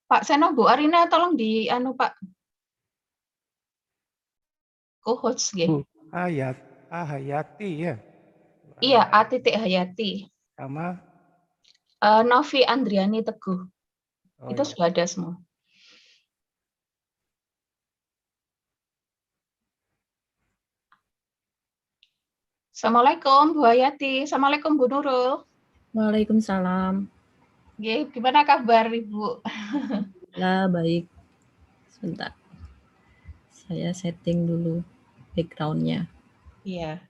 Pak Seno, Bu Arina, tolong di anu Pak, co-host nggih. Bu Hayati ya. Iya, A titik Hayati. Sama Novy Andriany Teguh. Itu iya. sudah ada semua. Assalamualaikum Bu Hayati. Assalamualaikum Bu Nurul. Waalaikumsalam. Gimana kabar Ibu? Alhamdulillah baik. Sebentar. Saya setting dulu background-nya. Iya.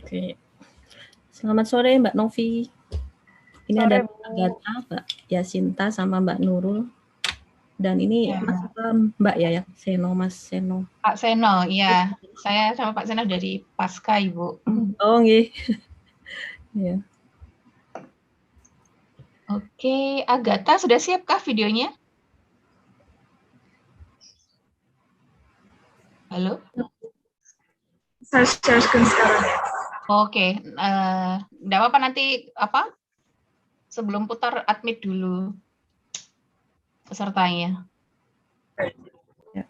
Oke. Selamat sore Mbak Novy. Ini sore, ada Agatha, Mbak Yashinta sama Mbak Nurul. Dan ini ya. Mbak ya, Seno, Mas Seno. Pak Seno, iya. Saya sama Pak Seno dari PasPA, Ibu. Oh, nggih. Ya. Oke, Agatha sudah siapkah videonya? Halo? Saya share-kan sekarang ya. Oke, enggak apa-apa nanti sebelum putar admit dulu pesertanya. Ya.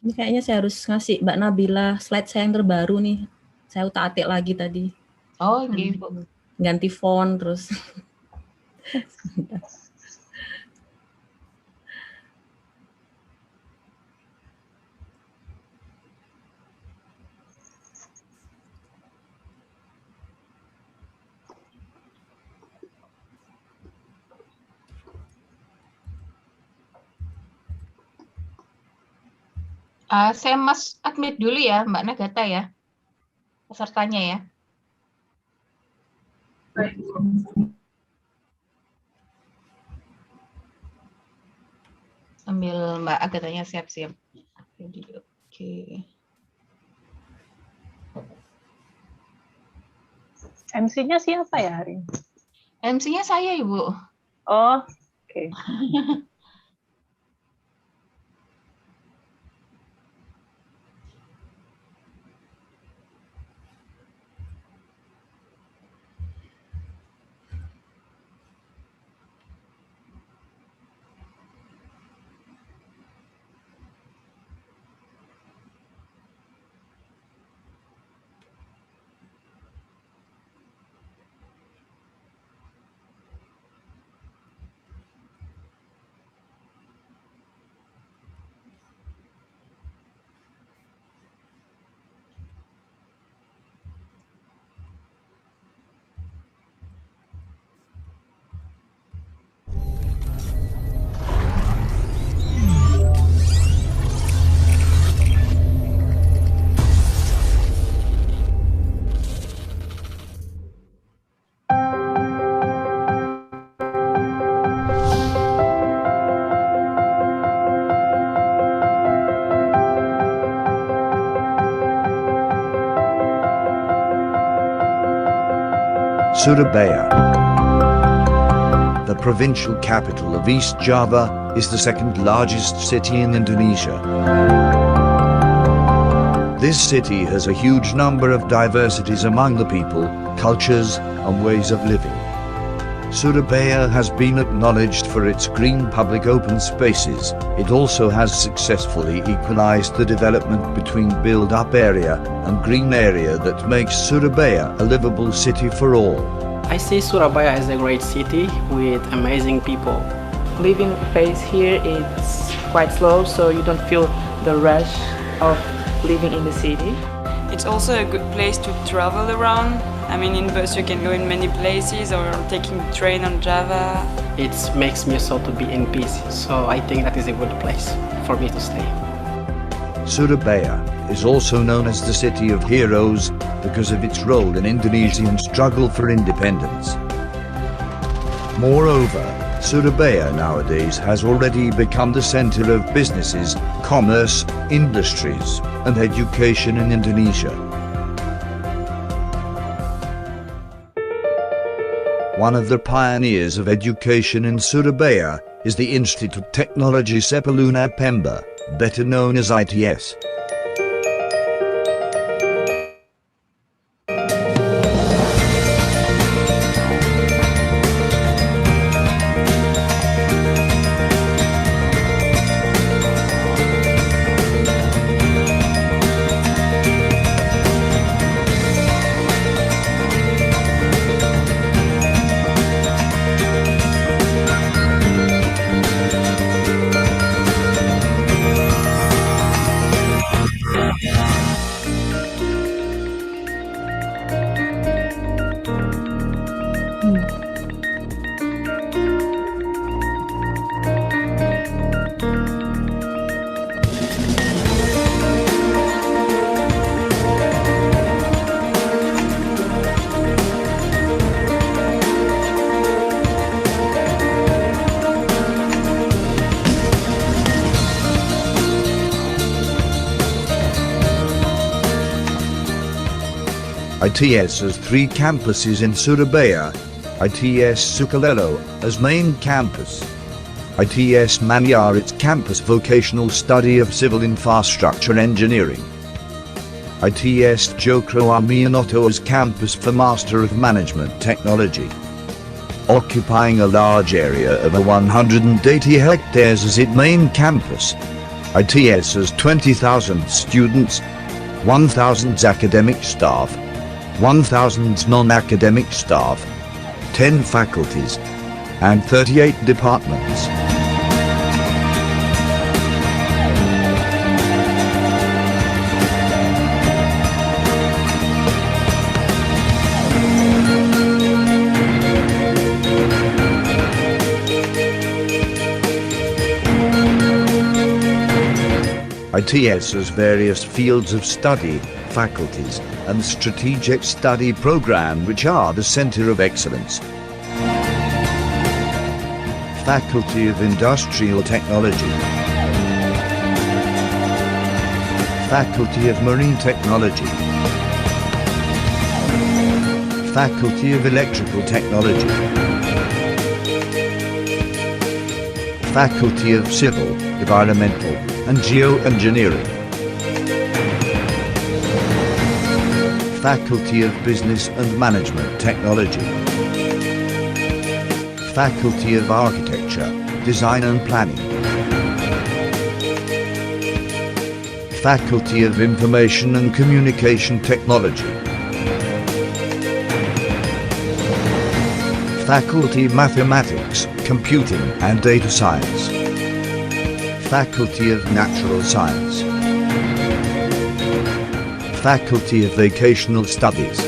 Ini kayaknya saya harus ngasih Mbak Nabila slide saya yang terbaru nih. Saya utak-atik lagi tadi. Oh, gitu. Ganti font terus. Saya admit dulu ya, Mbak Agatha ya, pesertanya ya. Baik. Sambil Mbak Agathanya siap-siap. Oke. MC-nya siapa ya hari ini? MC-nya saya, Ibu. Oh, oke. Surabaya. The provincial capital of East Java is the second largest city in Indonesia. This city has a huge number of diversities among the people, cultures, and ways of living. Surabaya has been acknowledged for its green public open spaces. It also has successfully equalized the development between build-up area and green area that makes Surabaya a livable city for all. I see Surabaya as a great city with amazing people. Living pace here is quite slow, so you don't feel the rush of living in the city. It's also a good place to travel around. I mean, in bus you can go in many places, or taking the train on Java. It makes me so to be in peace, so I think that is a good place for me to stay. Surabaya is also known as the City of Heroes because of its role in Indonesian struggle for independence. Moreover, Surabaya nowadays has already become the center of businesses, commerce, industries, and education in Indonesia. One of the pioneers of education in Surabaya is the Institute Technology Sepaluna Pemba, better known as ITS. ITS has 3 campuses in Surabaya, ITS Sukolilo as main campus, ITS Manyar its campus vocational study of civil infrastructure engineering, ITS Jokro Aminoto as campus for Master of Management Technology. Occupying a large area of 180 hectares as its main campus, ITS has 20,000 students, 1,000 academic staff, 1,000 non-academic staff, 10 faculties, and 38 departments. ITS has various fields of study, faculties, and strategic study program which are the center of excellence. Faculty of Industrial Technology, Faculty of Marine Technology, Faculty of Electrical Technology, Faculty of Civil, Environmental, and Geoengineering, Faculty of Business and Management Technology, Faculty of Architecture, Design and Planning, Faculty of Information and Communication Technology, Faculty of Mathematics, Computing and Data Science, Faculty of Natural Science, Faculty of Vocational Studies.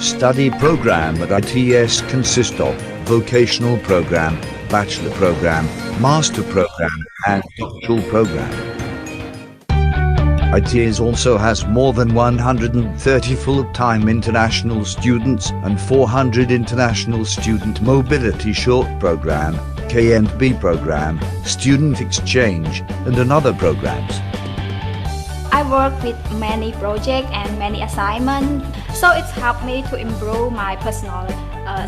Study program at ITS consists of Vocational Program, Bachelor Program, Master Program and Doctoral Program. ITS also has more than 130 full-time international students and 400 international student mobility short program, K&B program, student exchange, and another programs. I work with many projects and many assignments, so it's helped me to improve my personal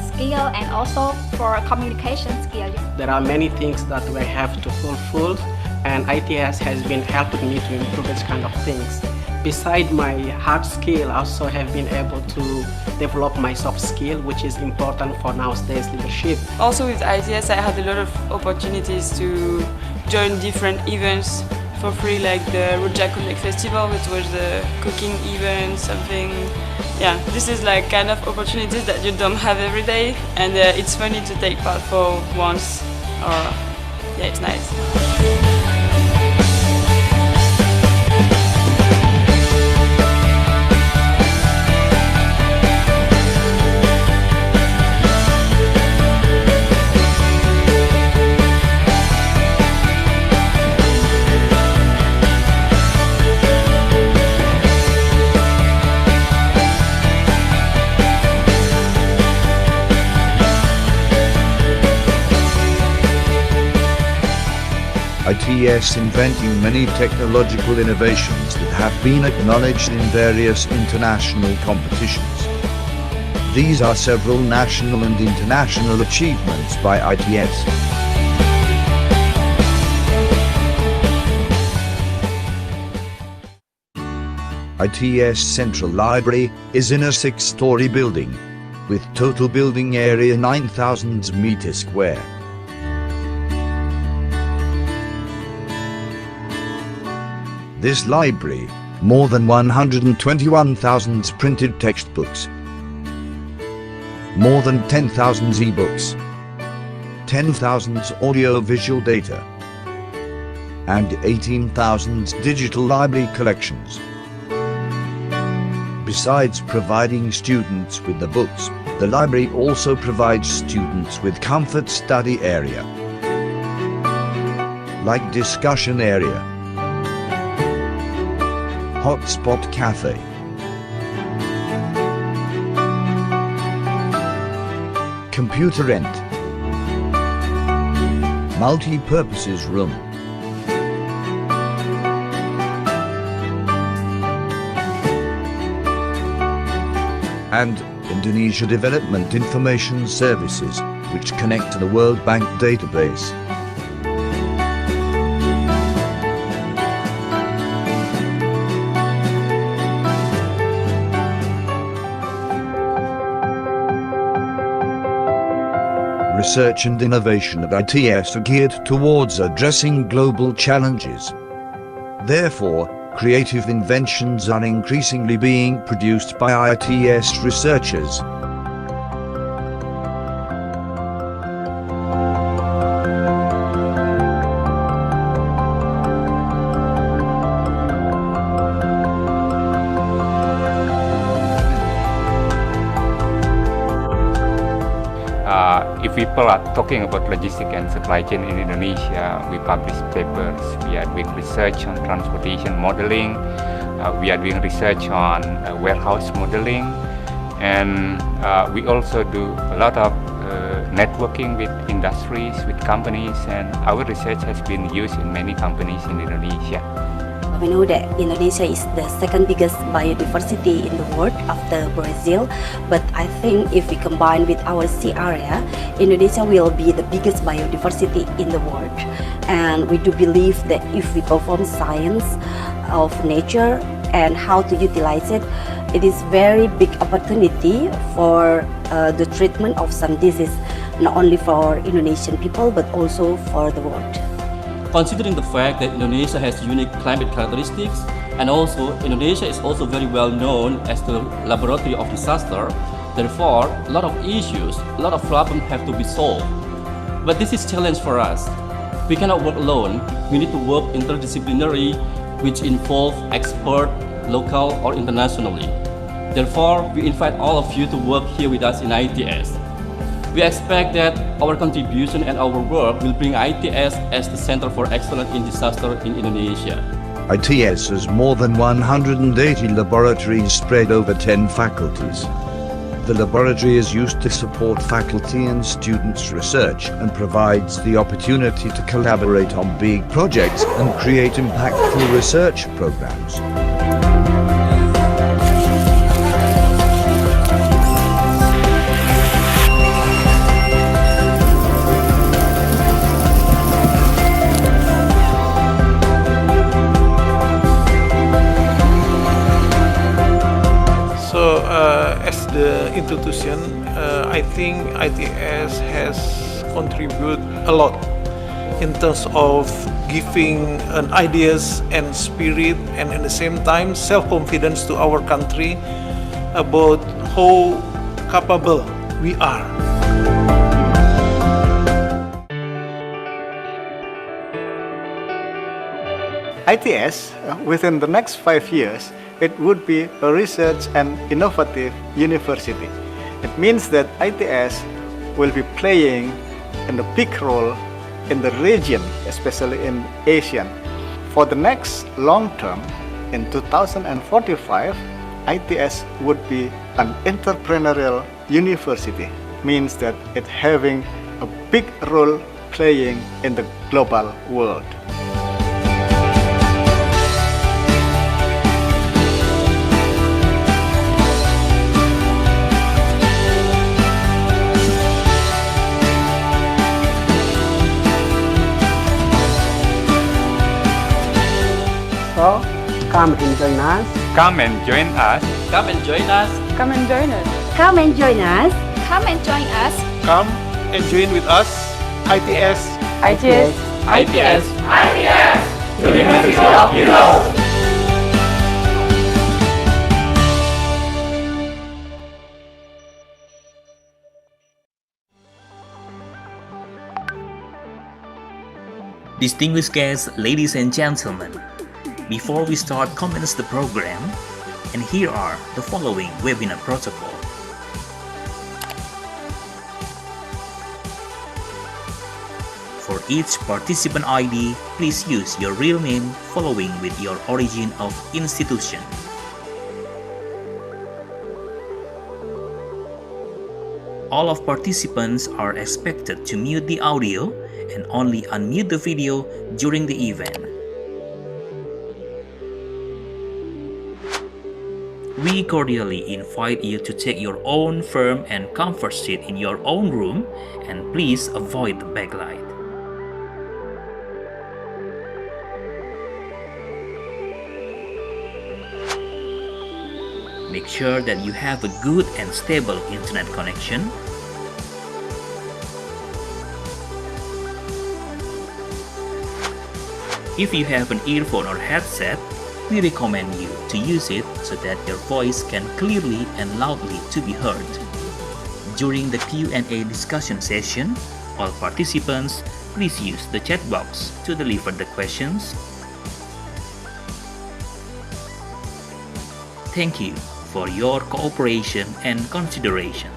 skill and also for communication skill. There are many things that we have to fulfill, and ITS has been helping me to improve this kind of things. Beside my hard skill, I also have been able to develop my soft skill, which is important for nowadays leadership. Also with ITS, I had a lot of opportunities to join different events for free, like the Rujak Connect Festival, which was the cooking event, something. Yeah, this is like kind of opportunities that you don't have every day, and it's funny to take part for once. Yeah, it's nice. ITS inventing many technological innovations that have been acknowledged in various international competitions. These are several national and international achievements by ITS. ITS Central Library is in a 6-story building, with total building area 9,000 meters square. This library, more than 121,000 printed textbooks, more than 10,000 e-books, 10,000 audio-visual data, and 18,000 digital library collections. Besides providing students with the books, the library also provides students with comfort study area, like discussion area, hotspot cafe, computer rent, multi-purposes room, and Indonesia Development Information Services, which connect to the World Bank database. Research and innovation at ITS are geared towards addressing global challenges. Therefore, creative inventions are increasingly being produced by ITS researchers. If people are talking about logistics and supply chain in Indonesia, we publish papers, we are doing research on transportation modeling, we are doing research on warehouse modeling, and we also do a lot of networking with industries, with companies, and our research has been used in many companies in Indonesia. We know that Indonesia is the second biggest biodiversity in the world after Brazil, but I think if we combine with our sea area, Indonesia will be the biggest biodiversity in the world. And we do believe that if we perform science of nature and how to utilize it, it is very big opportunity for the treatment of some disease, not only for Indonesian people but also for the world. Considering the fact that Indonesia has unique climate characteristics, and also Indonesia is also very well known as the laboratory of disaster, therefore a lot of issues, a lot of problems have to be solved. But this is a challenge for us. We cannot work alone. We need to work interdisciplinary, which involve expert, local or internationally. Therefore, we invite all of you to work here with us in ITS. We expect that our contribution and our work will bring ITS as the Center for Excellence in Disaster in Indonesia. ITS has more than 180 laboratories spread over 10 faculties. The laboratory is used to support faculty and students' research and provides the opportunity to collaborate on big projects and create impactful research programs. As the institution, I think ITS has contributed a lot in terms of giving an ideas and spirit, and at the same time self-confidence to our country about how capable we are. ITS, within the next 5 years, it would be a research and innovative university. It means that ITS will be playing a big role in the region, especially in Asia. For the next long term, in 2045, ITS would be an entrepreneurial university. Means that it having a big role playing in the global world. So, come and join us. Come and join us. Come and join us. Come and join us. Come and join us. Come and join us. Come and join with us, ITS. ITS. ITS. ITS. University of Heroes. Distinguished guests, ladies and gentlemen, before we start commence the program, and here are the following webinar protocol. For each participant ID, please use your real name following with your origin of institution. All of participants are expected to mute the audio and only unmute the video during the event. We cordially invite you to take your own firm and comfort seat in your own room, and please avoid the backlight. Make sure that you have a good and stable internet connection. If you have an earphone or headset, we recommend you to use it so that your voice can clearly and loudly to be heard. During the Q&A discussion session, all participants, please use the chat box to deliver the questions. Thank you for your cooperation and consideration.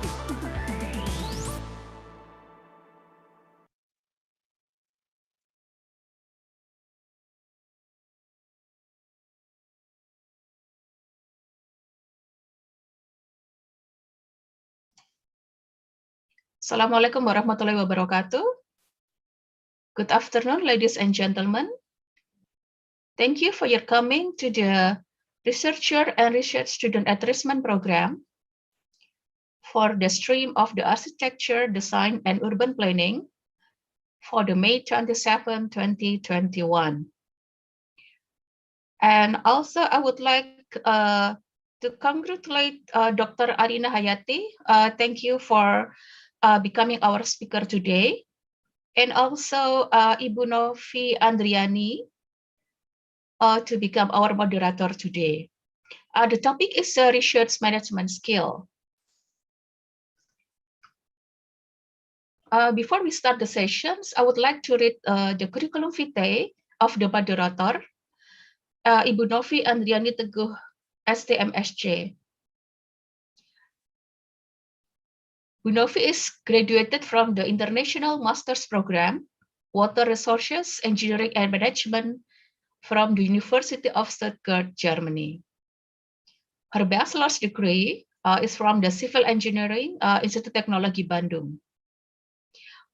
Assalamualaikum warahmatullahi wabarakatuh. Good afternoon, ladies and gentlemen. Thank you for your coming to the Researcher and Research Student Enrichment Program for the stream of the Architecture, Design, and Urban Planning for the May 27, 2021. And also, I would like to congratulate Dr. Arina Hayati. Thank you for becoming our speaker today. And also Ibu Novy Andriany to become our moderator today. The topic is research management skill. Before we start the sessions, I would like to read the curriculum vitae of the moderator, Ibu Novy Andriany Teguh, STMSC. Bu Novy is graduated from the International Master's Program, Water Resources, Engineering and Management from the University of Stuttgart, Germany. Her bachelor's degree is from the Civil Engineering Institute Technology, Bandung.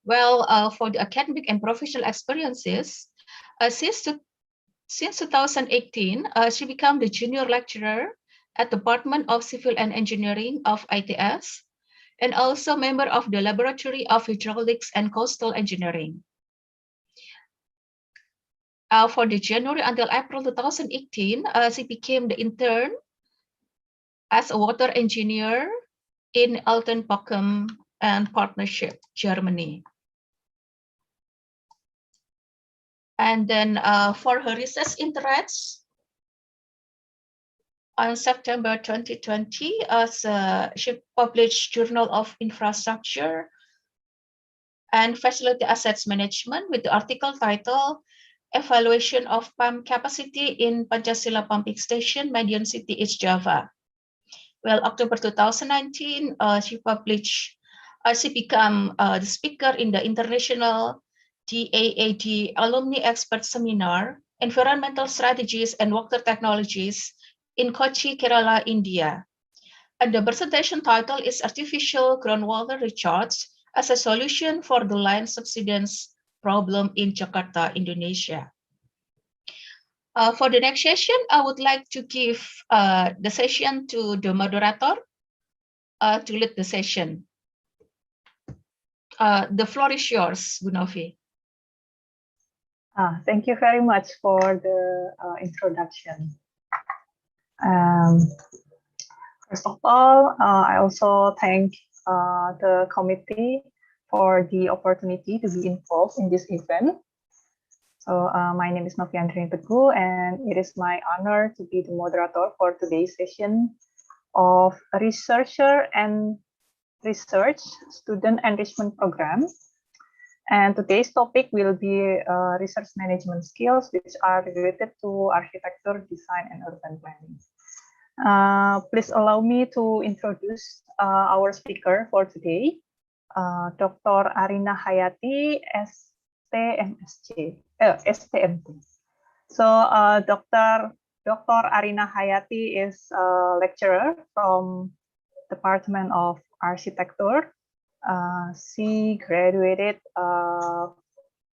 Well, for the academic and professional experiences, since 2018, she became the junior lecturer at the Department of Civil and Engineering of ITS, and also member of the Laboratory of Hydraulics and Coastal Engineering. For the January until April 2018, she became the intern as a water engineer in Altenbochum and Partnership, Germany. And then for her research interests, on September 2020, she published Journal of Infrastructure and Facility Assets Management with the article titled Evaluation of Pump Capacity in Pancasila Pumping Station, Median City, East Java. Well, October 2019, she became the speaker in the International DAAD Alumni Expert Seminar, Environmental Strategies and Water Technologies in Kochi, Kerala, India. And the presentation title is Artificial Groundwater Recharge as a Solution for the Land Subsidence Problem in Jakarta, Indonesia. For the next session, I would like to give the session to the moderator to lead the session. The floor is yours, Bu Novy. Thank you very much for the introduction. First of all, I also thank the committee for the opportunity to be involved in this event. So my name is Novy Andriany Teguh, and it is my honor to be the moderator for today's session of Researcher and Research Student Enrichment Program. And today's topic will be research management skills, which are related to architecture, design, and urban planning. Please allow me to introduce our speaker for today, Dr. Arina Hayati, STMT. So Dr. Arina Hayati is a lecturer from Department of Architecture. She graduated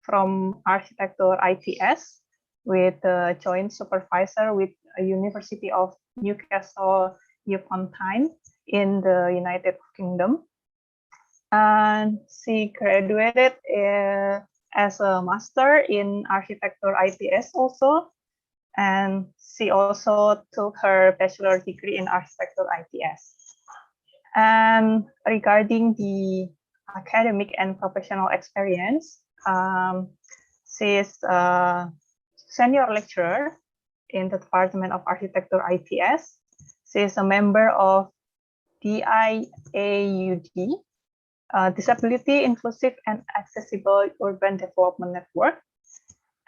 from Architecture ITS with a joint supervisor with University of Newcastle Yeofontein in the United Kingdom. And she graduated as a master in architecture ITS also. And she also took her bachelor degree in architecture ITS. And regarding the academic and professional experience, she is a senior lecturer in the Department of Architecture ITS. She is a member of DIAUD, Disability Inclusive and Accessible Urban Development Network.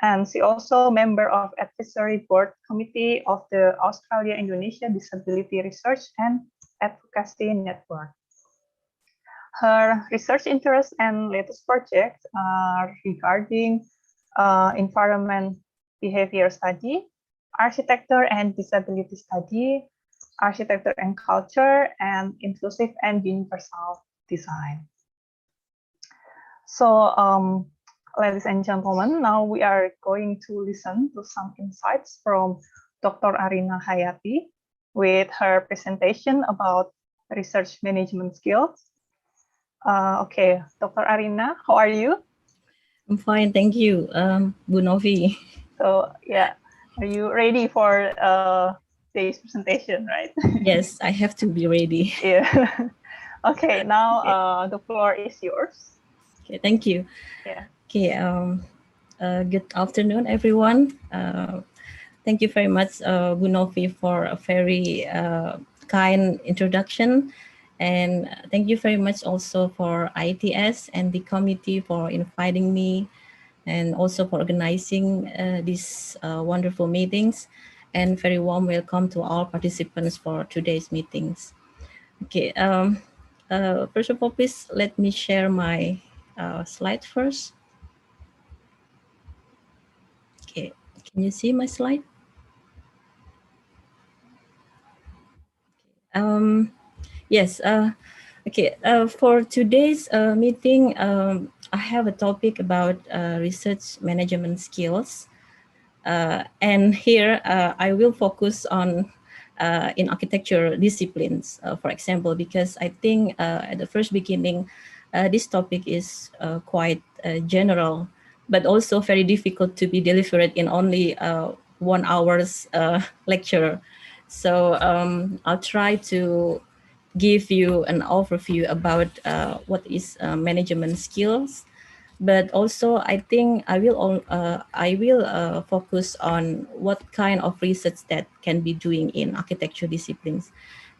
And she also member of Advisory Board Committee of the Australia-Indonesia Disability Research and Advocacy Network. Her research interests and latest projects are regarding environment behavior study, architecture and disability study, architecture and culture, and inclusive and universal design. So, ladies and gentlemen, now we are going to listen to some insights from Dr. Arina Hayati with her presentation about research management skills. Okay, Dr. Arina, how are you? I'm fine, thank you, Bu Novy. So, yeah, are you ready for today's presentation, right? Yes, I have to be ready. Yeah. Okay, now the floor is yours. Okay, thank you. Yeah. Okay, good afternoon, everyone. Thank you very much, Bu Novy, for a very kind introduction. And thank you very much also for ITS and the committee for inviting me, and also for organizing these wonderful meetings. And very warm welcome to all participants for today's meetings. Okay, first of all, please let me share my slide first. Okay, can you see my slide? Yes, okay, for today's meeting, I have a topic about research management skills. And here I will focus on in architecture disciplines, for example, because I think at the first beginning, this topic is quite general, but also very difficult to be delivered in only 1 hour's lecture. So I'll try to give you an overview about what is management skills, but also I think I will focus on what kind of research that can be doing in architecture disciplines.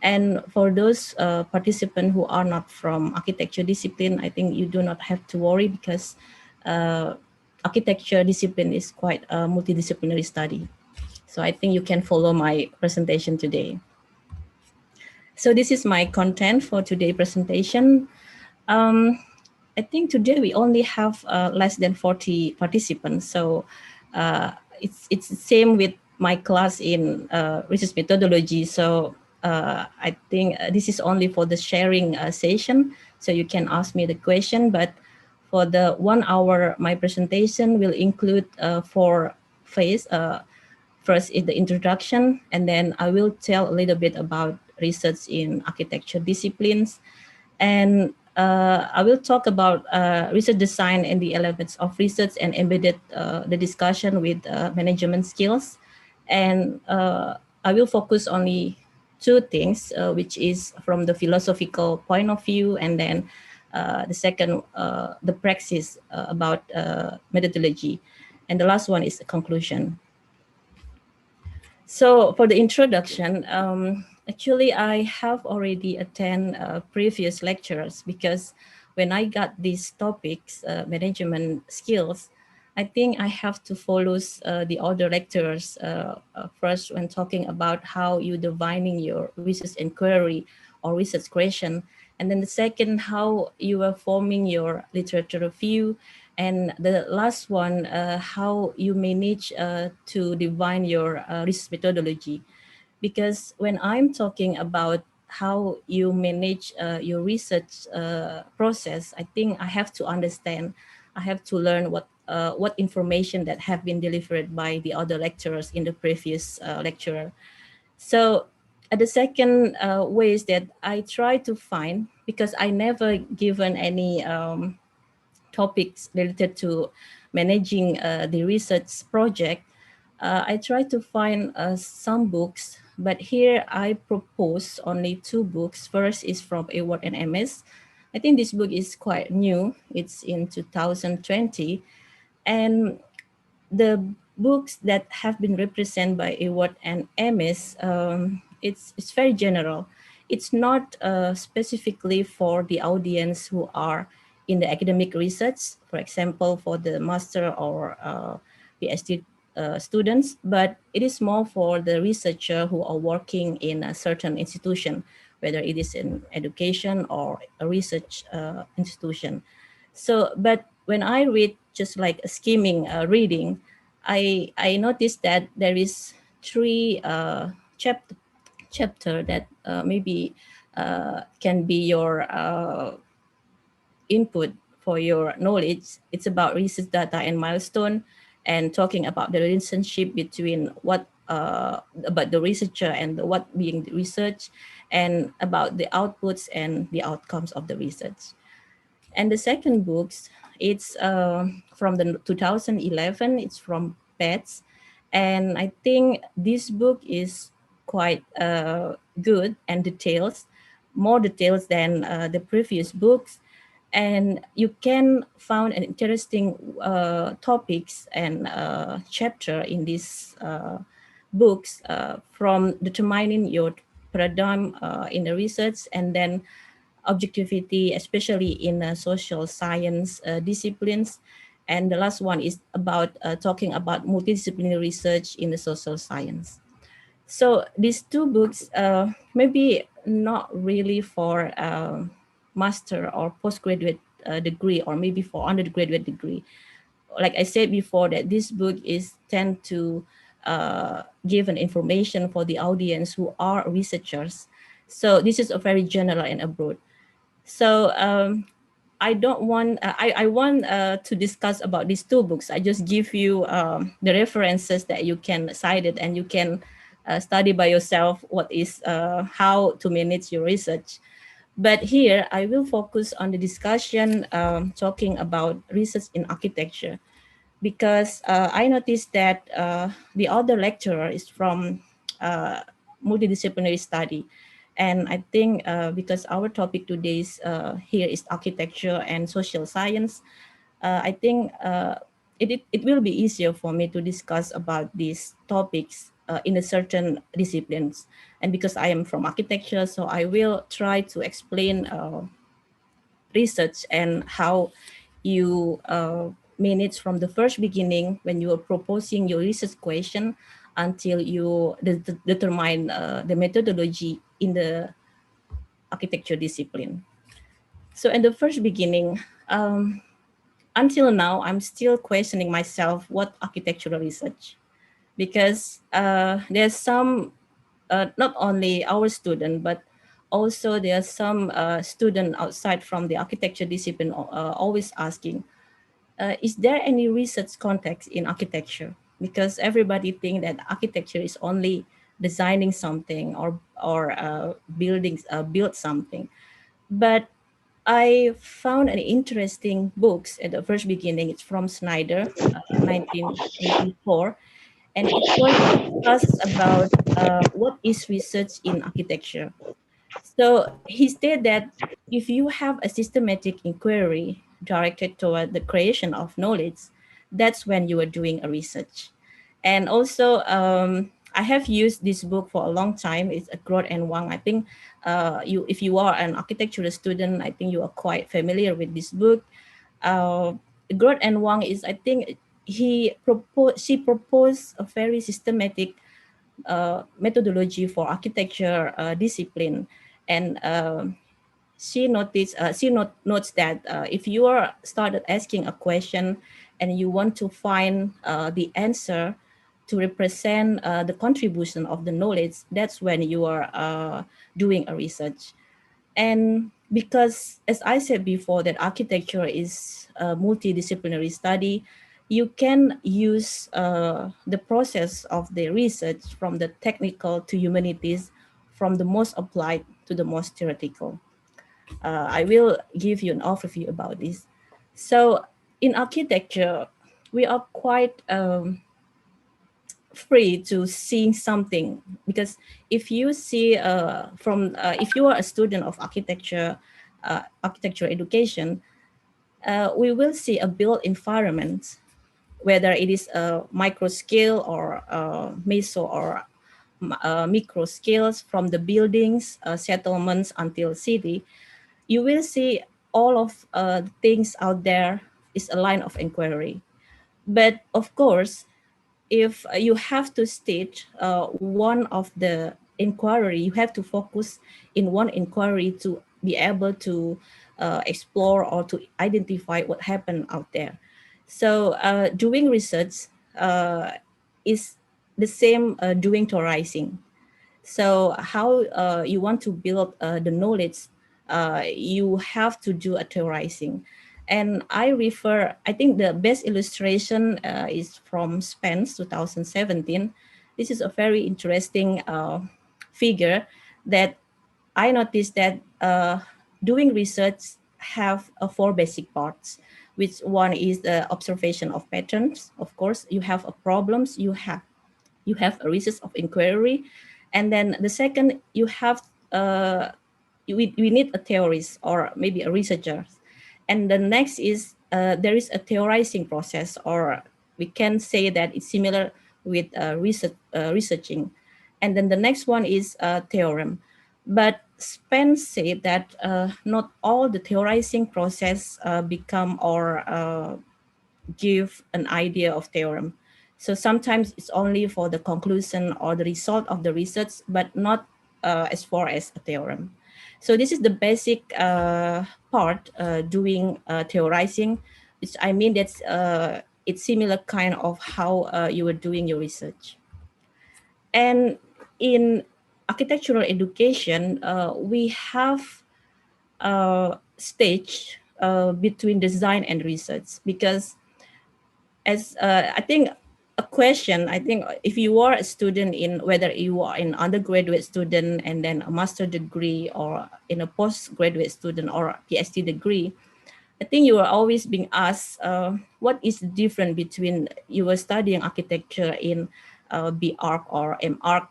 And for those participants who are not from architecture discipline, I think you do not have to worry, because architecture discipline is quite a multidisciplinary study. So I think you can follow my presentation today. So this is my content for today's presentation. I think today we only have less than 40 participants. So it's the same with my class in research methodology. So I think this is only for the sharing session. So you can ask me the question, but for the 1 hour, my presentation will include 4 phases. First is the introduction, and then I will tell a little bit about research in architecture disciplines. And I will talk about research design and the elements of research, and embedded the discussion with management skills. And I will focus only 2 things, which is from the philosophical point of view, and then the second, the praxis about methodology. And the last one is a conclusion. So for the introduction, actually I have already attended previous lectures, because when I got these topics, management skills, I think I have to follow the other lectures first when talking about how you defining your research inquiry or research question. And then the second, how you are forming your literature review. And the last one, how you manage to define your research methodology. Because when I'm talking about how you manage your research process, I think I have to understand, I have to learn what information that have been delivered by the other lecturers in the previous lecture. So The second ways that I try to find, because I never given any topics related to managing the research project, I try to find some books, but here I propose only two books. First is from AWOD and MS. I think this book is quite new. It's in 2020. And the books that have been represented by AWOD and MS, it's very general. It's not specifically for the audience who are in the academic research, for example, for the master or PhD students, but it is more for the researcher who are working in a certain institution, whether it is in education or a research institution. So, but when I read just like a skimming reading, I noticed that there is three chapter that maybe can be your input for your knowledge. It's about research data and milestone, and talking about the relationship between what about the researcher and what being researched, and about the outputs and the outcomes of the research. And the second books, it's from the 2011. It's from Pets, and I think this book is quite good and details, more details than the previous books, and you can find an interesting topics and chapter in these books from determining your paradigm in the research, and then objectivity, especially in social science disciplines. And the last one is about talking about multidisciplinary research in the social science. So these two books maybe not really for master or postgraduate degree, or maybe for undergraduate degree. Like I said before, that this book is tend to give an information for the audience who are researchers. So this is a very general and abroad. So I don't want, I want to discuss about these two books. I just give you the references that you can cite it, and you can study by yourself what is, how to manage your research. But here I will focus on the discussion talking about research in architecture, because I noticed that the other lecturer is from multidisciplinary study. And I think because our topic today is here is architecture and social science, I think it will be easier for me to discuss about these topics in a certain disciplines. And because I am from architecture, so I will try to explain research and how you manage from the first beginning when you are proposing your research question until you determine the methodology in the architecture discipline. So in the first beginning, until now, I'm still questioning myself what architectural research, because there's some, not only our student, but also there are some student outside from the architecture discipline always asking, is there any research context in architecture? Because everybody think that architecture is only designing something or buildings, build something. But I found an interesting books at the first beginning. It's from Snyder, 1984, and it was discussed about what is research in architecture. So he stated that if you have a systematic inquiry directed toward the creation of knowledge, that's when you are doing a research. And also, I have used this book for a long time. It's a Groth and Wang. I think if you are an architectural student, I think you are quite familiar with this book. Groth and Wang is, I think, she proposed a very systematic methodology for architecture discipline, and she notes that if you are started asking a question and you want to find the answer to represent the contribution of the knowledge, that's when you are doing a research. And because, as I said before, that architecture is a multidisciplinary study, you can use the process of the research from the technical to humanities from the most applied to the most theoretical. I will give you an overview about this. So in architecture, we are quite free to seeing something, because if you see if you are a student of architecture, architecture education, we will see a built environment, whether it is a micro scale or meso or micro scales, from the buildings, settlements until city. You will see all of the things out there is a line of inquiry. But of course, if you have to state one of the inquiry, you have to focus in one inquiry to be able to explore or to identify what happened out there. So doing research is the same doing theorizing. So how you want to build the knowledge, you have to do a theorizing. And I think the best illustration is from Spence 2017. This is a very interesting figure that I noticed that doing research have four basic parts, which one is the observation of patterns. Of course, you have a problems, you have a research of inquiry, and then the second, you have we need a theorist or maybe a researcher, and the next is there is a theorizing process, or we can say that it's similar with researching, and then the next one is a theorem. But Spence said that not all the theorizing process become or give an idea of theorem. So sometimes it's only for the conclusion or the result of the research, but not as far as a theorem. So this is the basic part doing theorizing, which I mean that's it's similar kind of how you were doing your research. And in architectural education, we have a stage between design and research, because as I think a question, I think if you are a student in, whether you are an undergraduate student and then a master degree, or in a postgraduate student or a PhD degree, I think you are always being asked what is the difference between you were studying architecture in B.Arch or M.Arch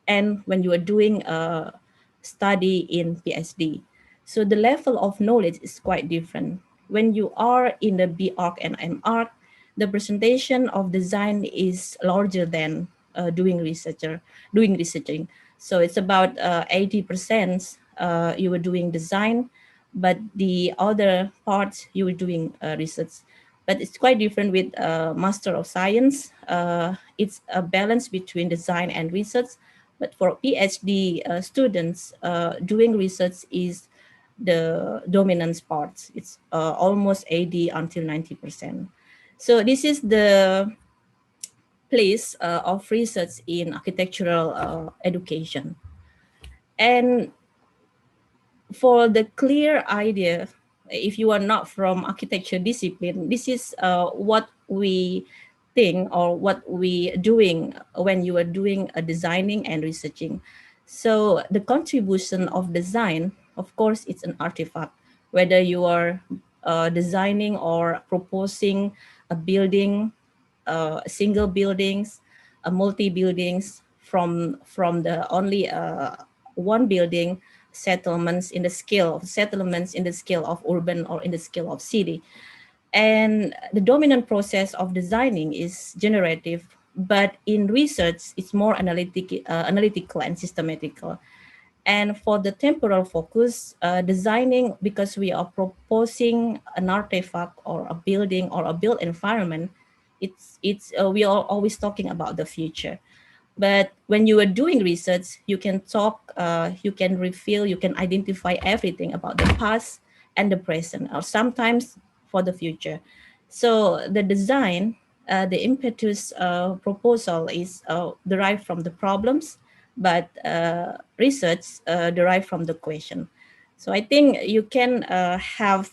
and when you are doing a study in PhD. So the level of knowledge is quite different. When you are in the B.Arch and M.Arch, the presentation of design is larger than doing researching. So it's about 80% you were doing design, but the other part you were doing research. But it's quite different with Master of Science. It's a balance between design and research. But for PhD students, doing research is the dominant part. It's almost 80 until 90%. So this is the place of research in architectural education. And for the clear idea, if you are not from architecture discipline, this is what we think or what we doing when you are doing a designing and researching. So the contribution of design, of course, it's an artifact, whether you are designing or proposing a building, single buildings, multi buildings, from the only one building, settlements in the scale of urban or in the scale of city. And the dominant process of designing is generative, but in research it's more analytical and systematical. And for the temporal focus, designing, because we are proposing an artifact or a building or a built environment, we are always talking about the future. But when you are doing research, you can talk, you can reveal, you can identify everything about the past and the present, or sometimes for the future. So the design, the impetus proposal is derived from the problems, but research derived from the question. So I think you can have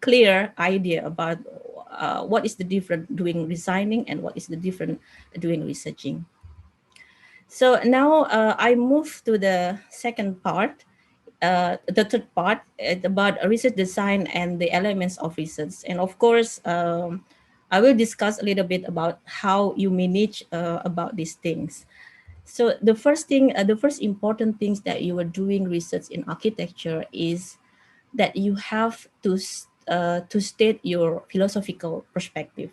clear idea about what is the difference doing designing and what is the difference doing researching. So now I move to the second part, the third part about research design and the elements of research. And of course, I will discuss a little bit about how you manage about these things. So the first thing, the first important things that you are doing research in architecture is that you have to state your philosophical perspective.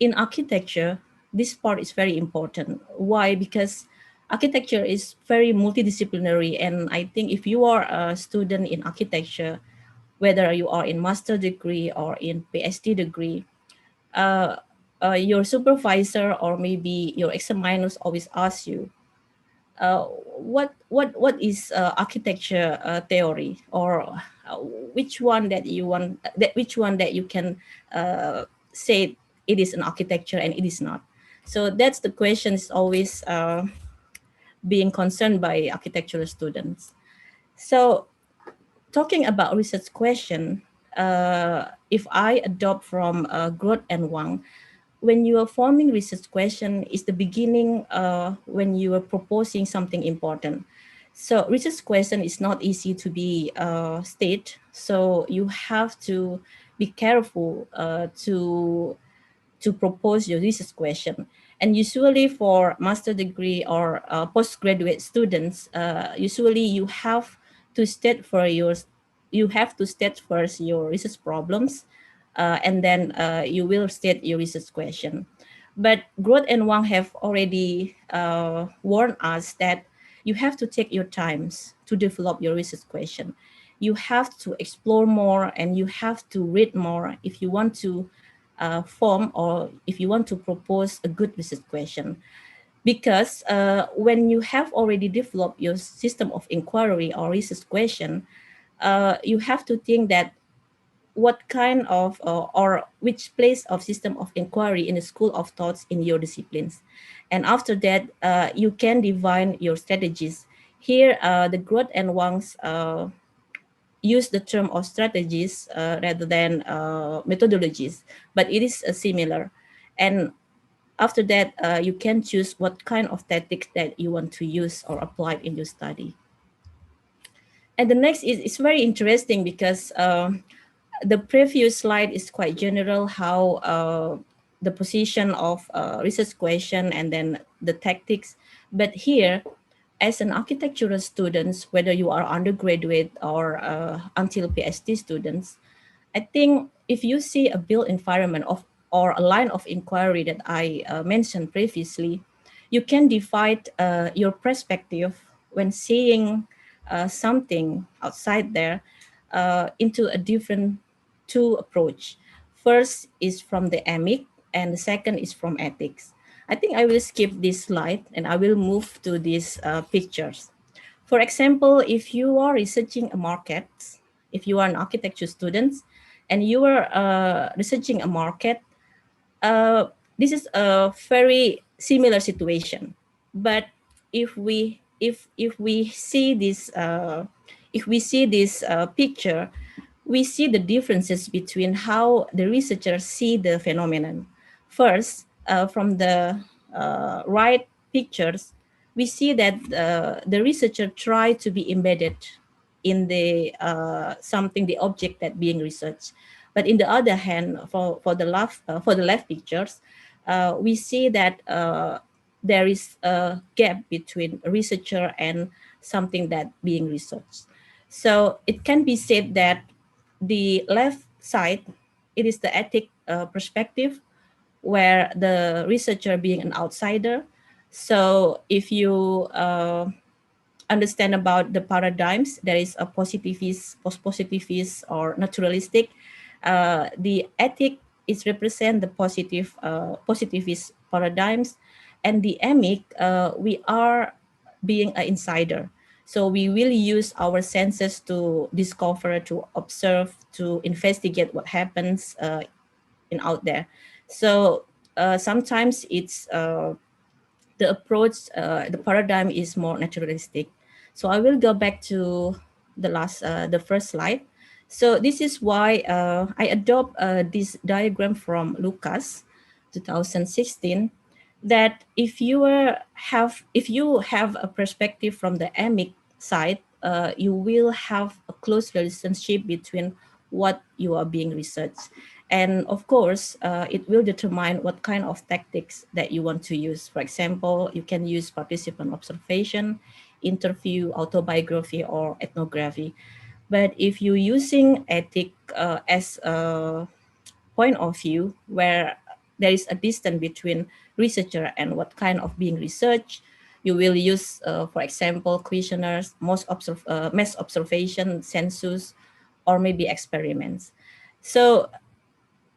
In architecture, this part is very important. Why? Because architecture is very multidisciplinary, and I think if you are a student in architecture, whether you are in master degree or in PhD degree, your supervisor or maybe your examiners always ask you, what is architecture theory, or which one that you want, that which one that you can say it is an architecture and it is not. So that's the question is always being concerned by architectural students. So talking about research question, if I adopt from Groth and Wang, when you are forming research question is the beginning when you are proposing something important. So research question is not easy to be state. So you have to be careful to propose your research question. And usually for master degree or postgraduate students, usually you have to state for you have to state first your research problems, and then you will state your research question. But Groth and Wang have already warned us that you have to take your times to develop your research question. You have to explore more and you have to read more if you want to form or if you want to propose a good research question. Because when you have already developed your system of inquiry or research question, you have to think that what kind of or which place of system of inquiry in the school of thoughts in your disciplines. And after that, you can define your strategies. Here, the Groth and Wang's use the term of strategies rather than methodologies, but it is similar. And after that, you can choose what kind of tactics that you want to use or apply in your study. And the next is it's very interesting because the previous slide is quite general, how the position of research question and then the tactics. But here, as an architectural students, whether you are undergraduate or until PhD students, I think if you see a built environment of or a line of inquiry that I mentioned previously, you can divide your perspective when seeing something outside there into a different two approach. First is from the emic and the second is from ethics. I think I will skip this slide and I will move to these pictures. For example, if you are researching a market, if you are an architecture student and you are researching a market, this is a very similar situation. But if we see this picture, we see the differences between how the researchers see the phenomenon. First, from the right pictures, we see that the researcher tried to be embedded in the something, the object that being researched. But in the other hand, for the left pictures, we see that there is a gap between a researcher and something that being researched. So it can be said that the left side, it is the ethic perspective, where the researcher being an outsider. So if you understand about the paradigms, there is a positivist, post-positivist, or naturalistic. The ethic is represent the positivist paradigms, and the emic, we are being an insider. So we will use our senses to discover, to observe, to investigate what happens in out there. So sometimes it's the approach, the paradigm is more naturalistic. So I will go back to the first slide. So this is why I adopt this diagram from Lucas, 2016. that if you have a perspective from the emic side, you will have a close relationship between what you are being researched. And of course, it will determine what kind of tactics that you want to use. For example, you can use participant observation, interview, autobiography, or ethnography. But if you're using ethic as a point of view where there is a distance between researcher and what kind of being researched, you will use, for example, questionnaires, mass observation, census, or maybe experiments. So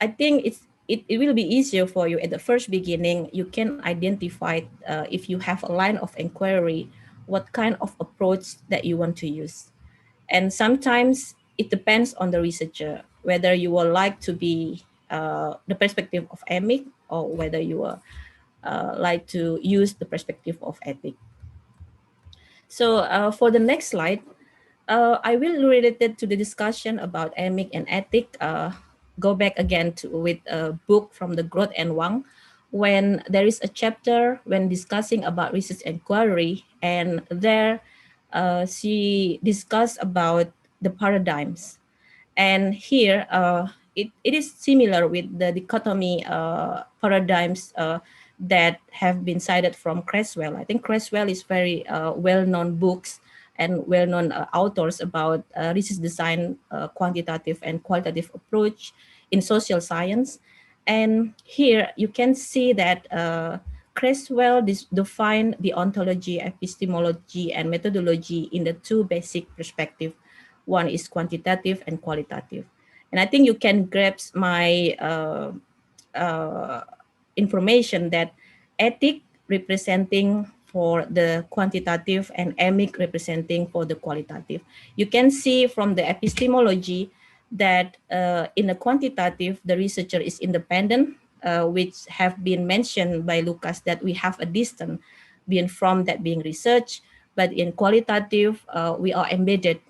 I think it will be easier for you at the first beginning. You can identify if you have a line of inquiry, what kind of approach that you want to use. And sometimes it depends on the researcher, whether you would like to be the perspective of emic or whether you will like to use the perspective of ethic. So for the next slide, I will relate it to the discussion about emic and ethic. Go back again with a book from the Groth and Wang, when there is a chapter when discussing about research inquiry, and there she discussed about the paradigms. And here it is similar with the dichotomy paradigms that have been cited from Creswell. I think Creswell is very well-known books and well-known authors about research design, quantitative and qualitative approach in social science. And here you can see that Creswell defined the ontology, epistemology, and methodology in the two basic perspectives. One is quantitative and qualitative. And I think you can grasp my information that ethic representing for the quantitative and emic representing for the qualitative. You can see from the epistemology that in the quantitative, the researcher is independent, which have been mentioned by Lucas, that we have a distance being from that being researched. But in qualitative, we are embedded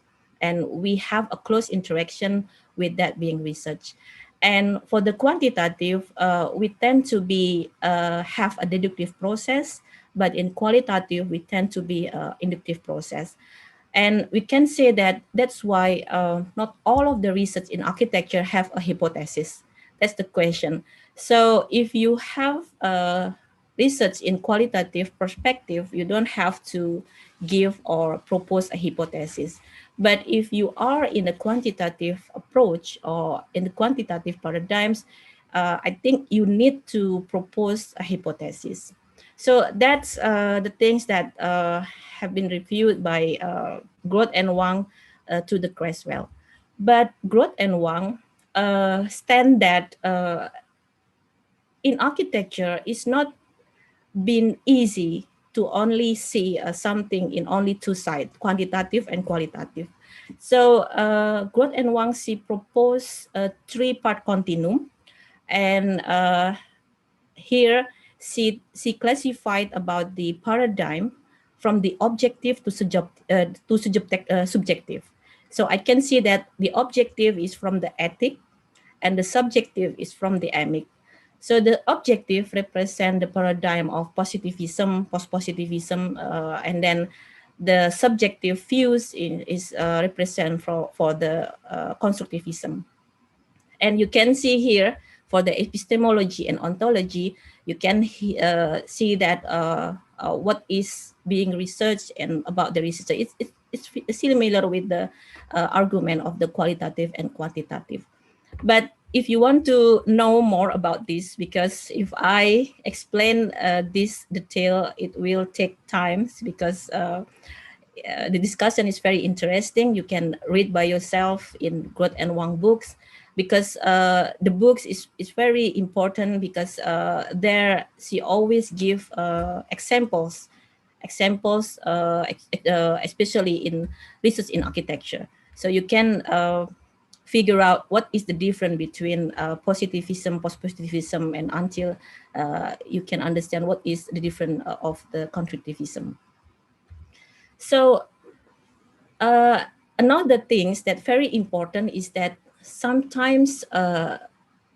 and we have a close interaction with that being researched. And for the quantitative, we tend to be have a deductive process, but in qualitative, we tend to be inductive process. And we can say that that's why not all of the research in architecture have a hypothesis. That's the question. So if you have research in qualitative perspective, you don't have to give or propose a hypothesis. But if you are in a quantitative approach or in the quantitative paradigms, I think you need to propose a hypothesis. So that's the things that have been reviewed by Groth and Wang to the Creswell. But Groth and Wang stand that in architecture, it's not been easy to only see something in only two sides, quantitative and qualitative. So Groth and Wang, she proposed a three-part continuum. And here she classified about the paradigm from the objective to subjective. So I can see that the objective is from the ethic and the subjective is from the emic. So the objective represent the paradigm of positivism, post-positivism, and then the subjective views is represent for the constructivism. And you can see here for the epistemology and ontology, you can see that what is being researched and about the researcher. It's similar with the argument of the qualitative and quantitative. But if you want to know more about this, because if I explain this detail, it will take time because the discussion is very interesting. You can read by yourself in Groth and Wang books, because the books is very important because there she always give examples, especially in research in architecture. So you can figure out what is the difference between positivism, post-positivism, and until you can understand what is the difference of the constructivism. So another things that very important is that sometimes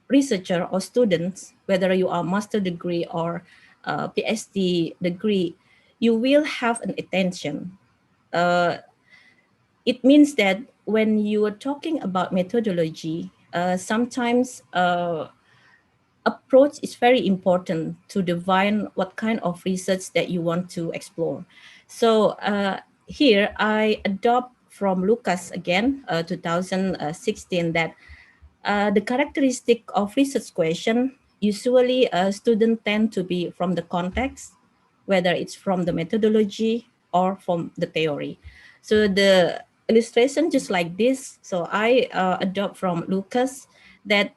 researcher or students, whether you are master degree or PhD degree, you will have an attention. It means that when you are talking about methodology, sometimes approach is very important to define what kind of research that you want to explore. So here I adopt from Lucas again, 2016, that the characteristic of research question, usually students tend to be from the context, whether it's from the methodology or from the theory. So the illustration just like this. So I adopt from Lucas that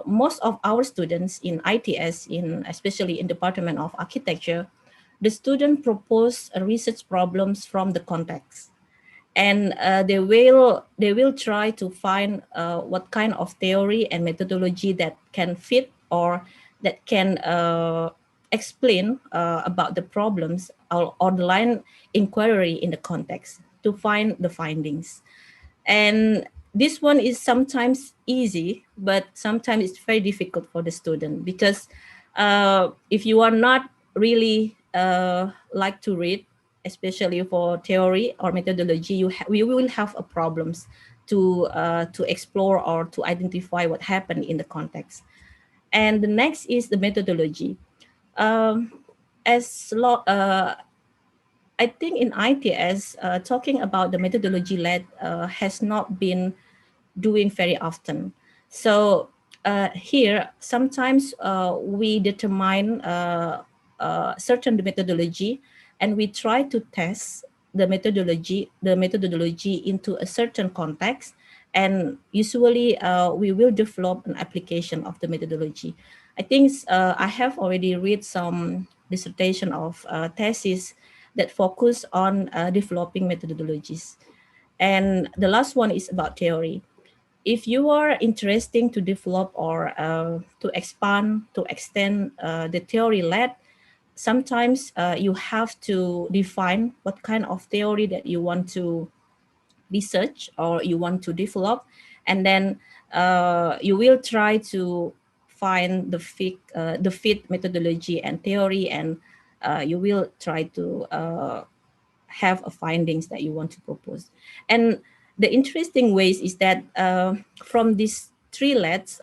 most of our students in ITS, especially in Department of Architecture, the student propose research problems from the context, and they will try to find what kind of theory and methodology that can fit or that can explain about the problems, or the line inquiry in the context to find the findings. And this one is sometimes easy, but sometimes it's very difficult for the student, because if you are not really like to read, especially for theory or methodology, we will have a problems to explore or to identify what happened in the context. And the next is the methodology. I think in ITS, talking about the methodology led has not been doing very often. So here, sometimes we determine certain methodology, and we try to test the methodology into a certain context, and usually we will develop an application of the methodology. I think I have already read some dissertation of thesis that focus on developing methodologies. And the last one is about theory. If you are interested to develop or to expand, to extend the theory led, sometimes you have to define what kind of theory that you want to research or you want to develop, and then you will try to find the fit methodology and theory, and you will try to have a findings that you want to propose. And the interesting ways is that from these three LEDs,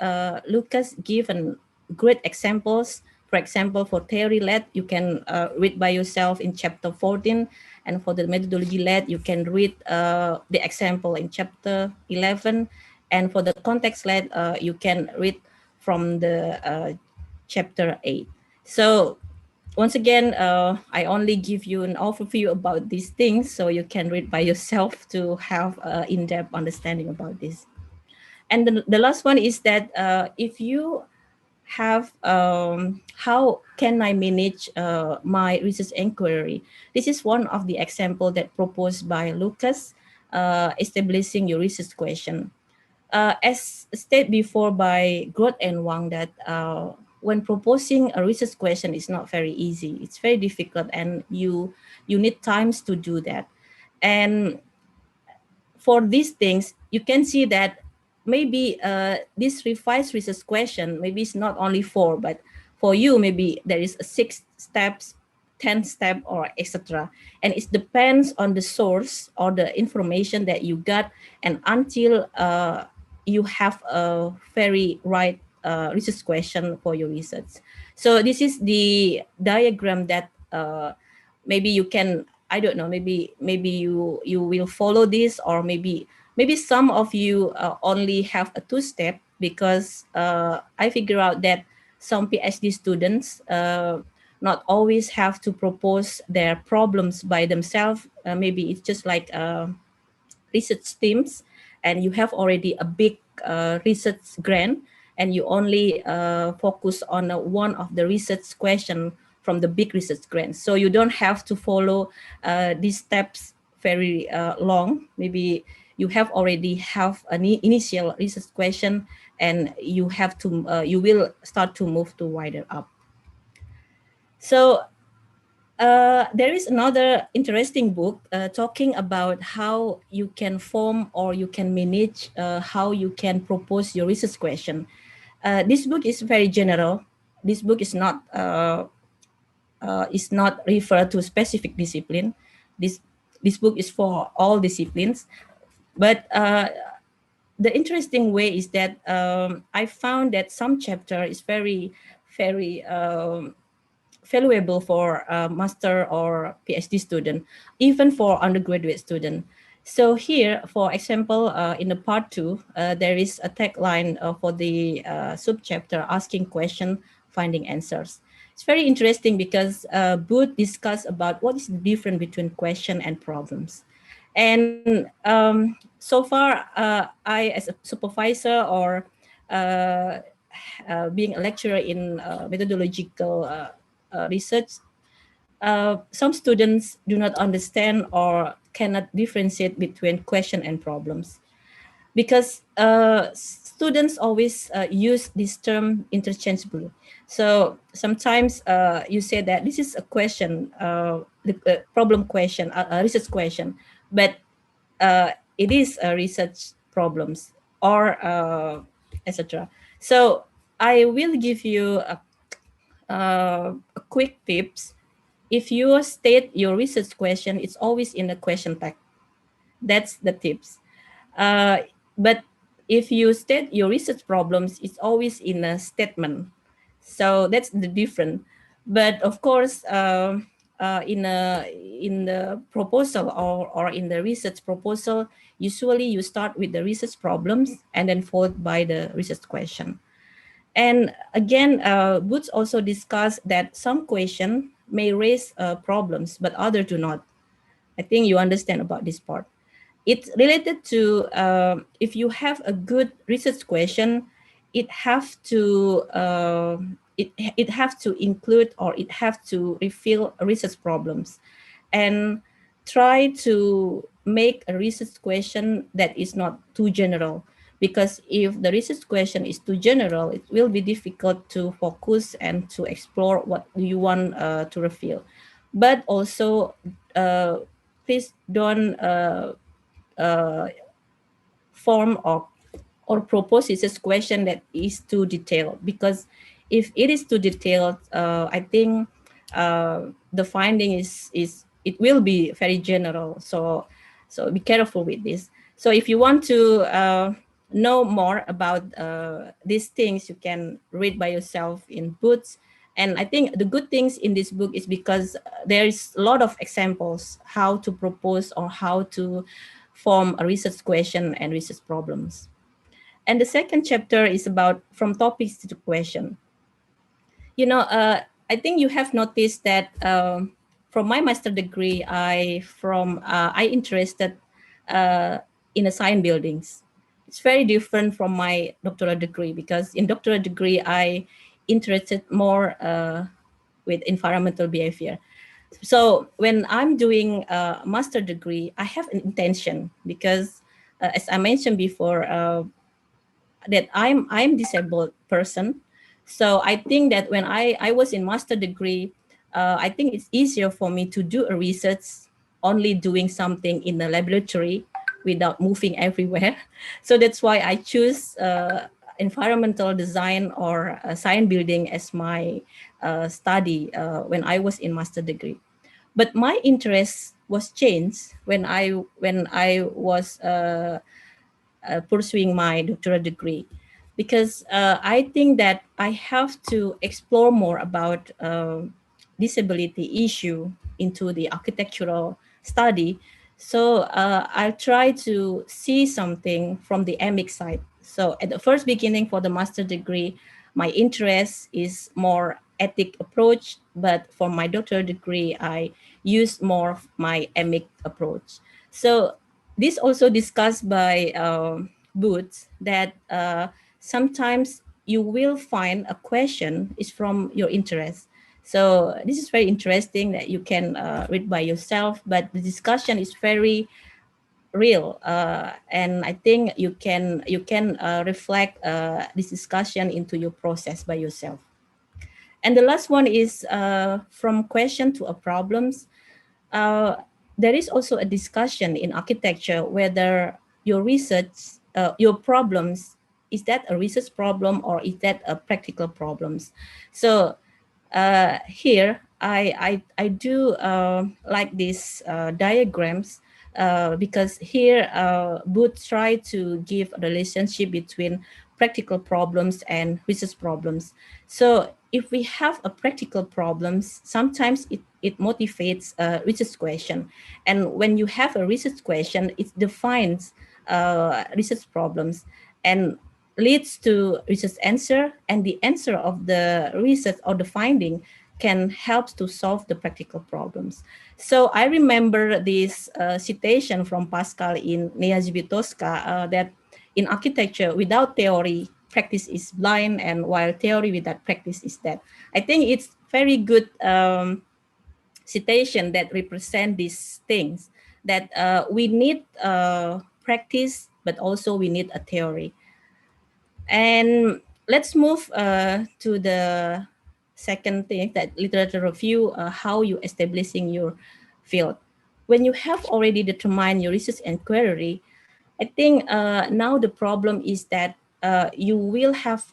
Lucas given great examples. For example, for theory LED, you can read by yourself in chapter 14. And for the methodology LED, you can read the example in chapter 11. And for the context LED, you can read from the chapter 8. So once again, I only give you an overview about these things so you can read by yourself to have an in-depth understanding about this. And the last one is that if you have how can I manage my research inquiry? This is one of the examples that proposed by Lucas, establishing your research question. As stated before by Groth and Wang, that when proposing a research question is not very easy. It's very difficult, and you need times to do that. And for these things, you can see that maybe this revised research question, maybe it's not only 4, but for you, maybe there is a 6 steps, 10 step, or etc. And it depends on the source or the information that you got, and until you have a very right research question for your research. So this is the diagram that maybe you can, I don't know, maybe you will follow this, or maybe some of you only have a 2-step, because I figure out that some PhD students not always have to propose their problems by themselves. Maybe it's just like research teams, and you have already a big research grant, and you only focus on one of the research question from the big research grants. So you don't have to follow these steps very long. Maybe you have already have an initial research question, and you have to you will start to move to wider up. So there is another interesting book talking about how you can form or you can manage how you can propose your research question. This book is very general. This book is not is not referred to specific discipline. This book is for all disciplines, but the interesting way is that I found that some chapter is very valuable for a master or PhD student, even for undergraduate student. So here, for example, in the part 2, there is a tagline for the subchapter asking question, finding answers. It's very interesting because Booth discuss about what is the difference between question and problems. And so far, I as a supervisor or being a lecturer in methodological research, some students do not understand or cannot differentiate between question and problems, because students always use this term interchangeably. So sometimes you say that this is a question, the problem question, a research question, but it is a research problems or etc. So I will give you a quick tips. If you state your research question, it's always in a question tag. That's the tips. But if you state your research problems, it's always in a statement. So that's the difference. But of course, in the proposal or in the research proposal, usually you start with the research problems and then followed by the research question. And again, Booth also discussed that some question may raise problems, but other do not. I think you understand about this part. It's related to if you have a good research question, it have to it have to include or it have to reveal research problems, and try to make a research question that is not too general. Because if the research question is too general, it will be difficult to focus and to explore what you want to reveal. But also, please don't form or propose research question that is too detailed, because if it is too detailed, I think the finding is it will be very general. So be careful with this. So if you want to know more about these things, you can read by yourself in Booths. And I think the good things in this book is because there is a lot of examples how to propose or how to form a research question and research problems. And the second chapter is about from topics to question. You know, I think you have noticed that from my master degree, I interested in assigned buildings. It's very different from my doctoral degree, because in doctoral degree, I interested more with environmental behavior. So when I'm doing a master degree, I have an intention, because as I mentioned before, that I'm disabled person. So I think that when I was in master degree, I think it's easier for me to do a research only doing something in the laboratory without moving everywhere. So that's why I choose environmental design or science building as my study when I was in master degree. But my interest was changed when I was pursuing my doctoral degree, because I think that I have to explore more about disability issue into the architectural study. So I'll try to see something from the emic side. So at the first beginning for the master degree, my interest is more ethic approach, but for my doctoral degree, I use more of my emic approach. So this also discussed by Booth that sometimes you will find a question is from your interest. So this is very interesting that you can read by yourself, but the discussion is very real, and I think you can reflect this discussion into your process by yourself. And the last one is from question to a problems. There is also a discussion in architecture whether your research, your problems, is that a research problem or is that a practical problems? So here I do like these diagrams because here Booth try to give a relationship between practical problems and research problems. So if we have a practical problems, sometimes it motivates a research question. And when you have a research question, it defines research problems and leads to research answer, and the answer of the research or the finding can help to solve the practical problems. So I remember this citation from Pascal in Neazibitoska that in architecture, without theory, practice is blind, and while theory without practice is dead. I think it's very good citation that represent these things, that we need practice, but also we need a theory. And let's move to the second thing, that literature review, how you establishing your field. When you have already determined your research inquiry, I think now the problem is that you will have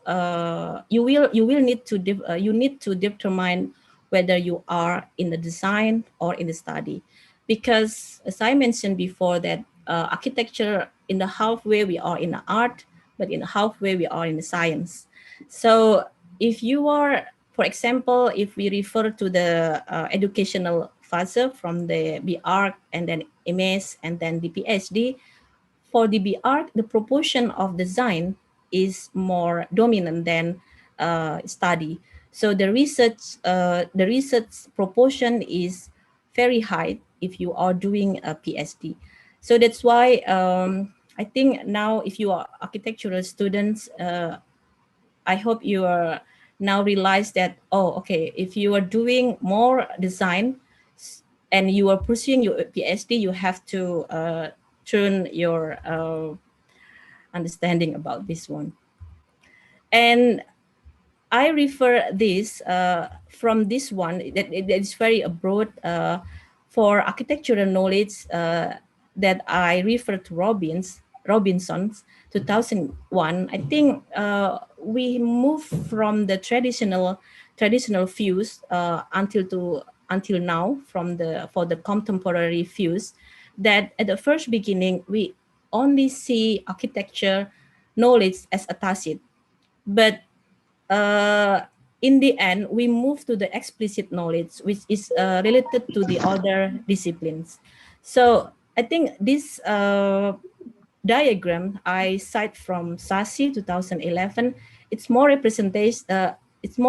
you will need to you need to determine whether you are in the design or in the study, because as I mentioned before that architecture in the halfway we are in the art, but in the halfway we are in the science. So if you are, for example, if we refer to the educational phase from the BR and then MS and then the PhD, for the BR, the proportion of design is more dominant than study. So the research proportion is very high if you are doing a PhD. So that's why I think now if you are architectural students, I hope you are now realize that, oh, okay, if you are doing more design and you are pursuing your PhD, you have to turn your understanding about this one. And I refer this from this one that is very broad for architectural knowledge that I refer to Robinson's 2001. I think we move from the traditional views until now for the contemporary views, that at the first beginning we only see architecture knowledge as a tacit, but in the end, we move to the explicit knowledge, which is related to the other disciplines. So I think this diagram I cite from Sasi 2011, it's more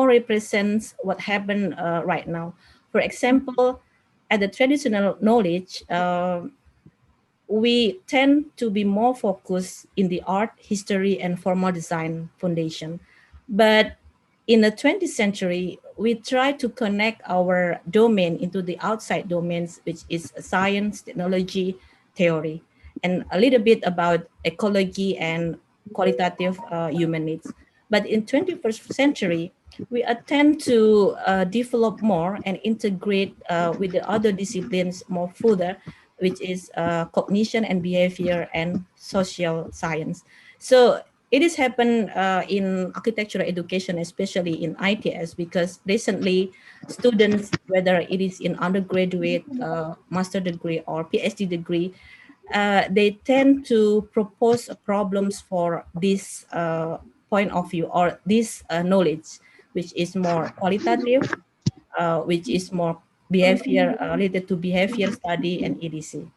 represents what happened right now. For example, at the traditional knowledge, we tend to be more focused in the art, history, and formal design foundation. But in the 20th century, we try to connect our domain into the outside domains, which is science, technology, theory, and a little bit about ecology and qualitative human needs. But in 21st century, we attempt to develop more and integrate with the other disciplines more further, which is cognition and behavior and social science. So it has happened in architectural education, especially in ITS, because recently students, whether it is in undergraduate, master degree or PhD degree, they tend to propose problems for this point of view or this knowledge, which is more qualitative, which is more behavior related to behavior study and EDC.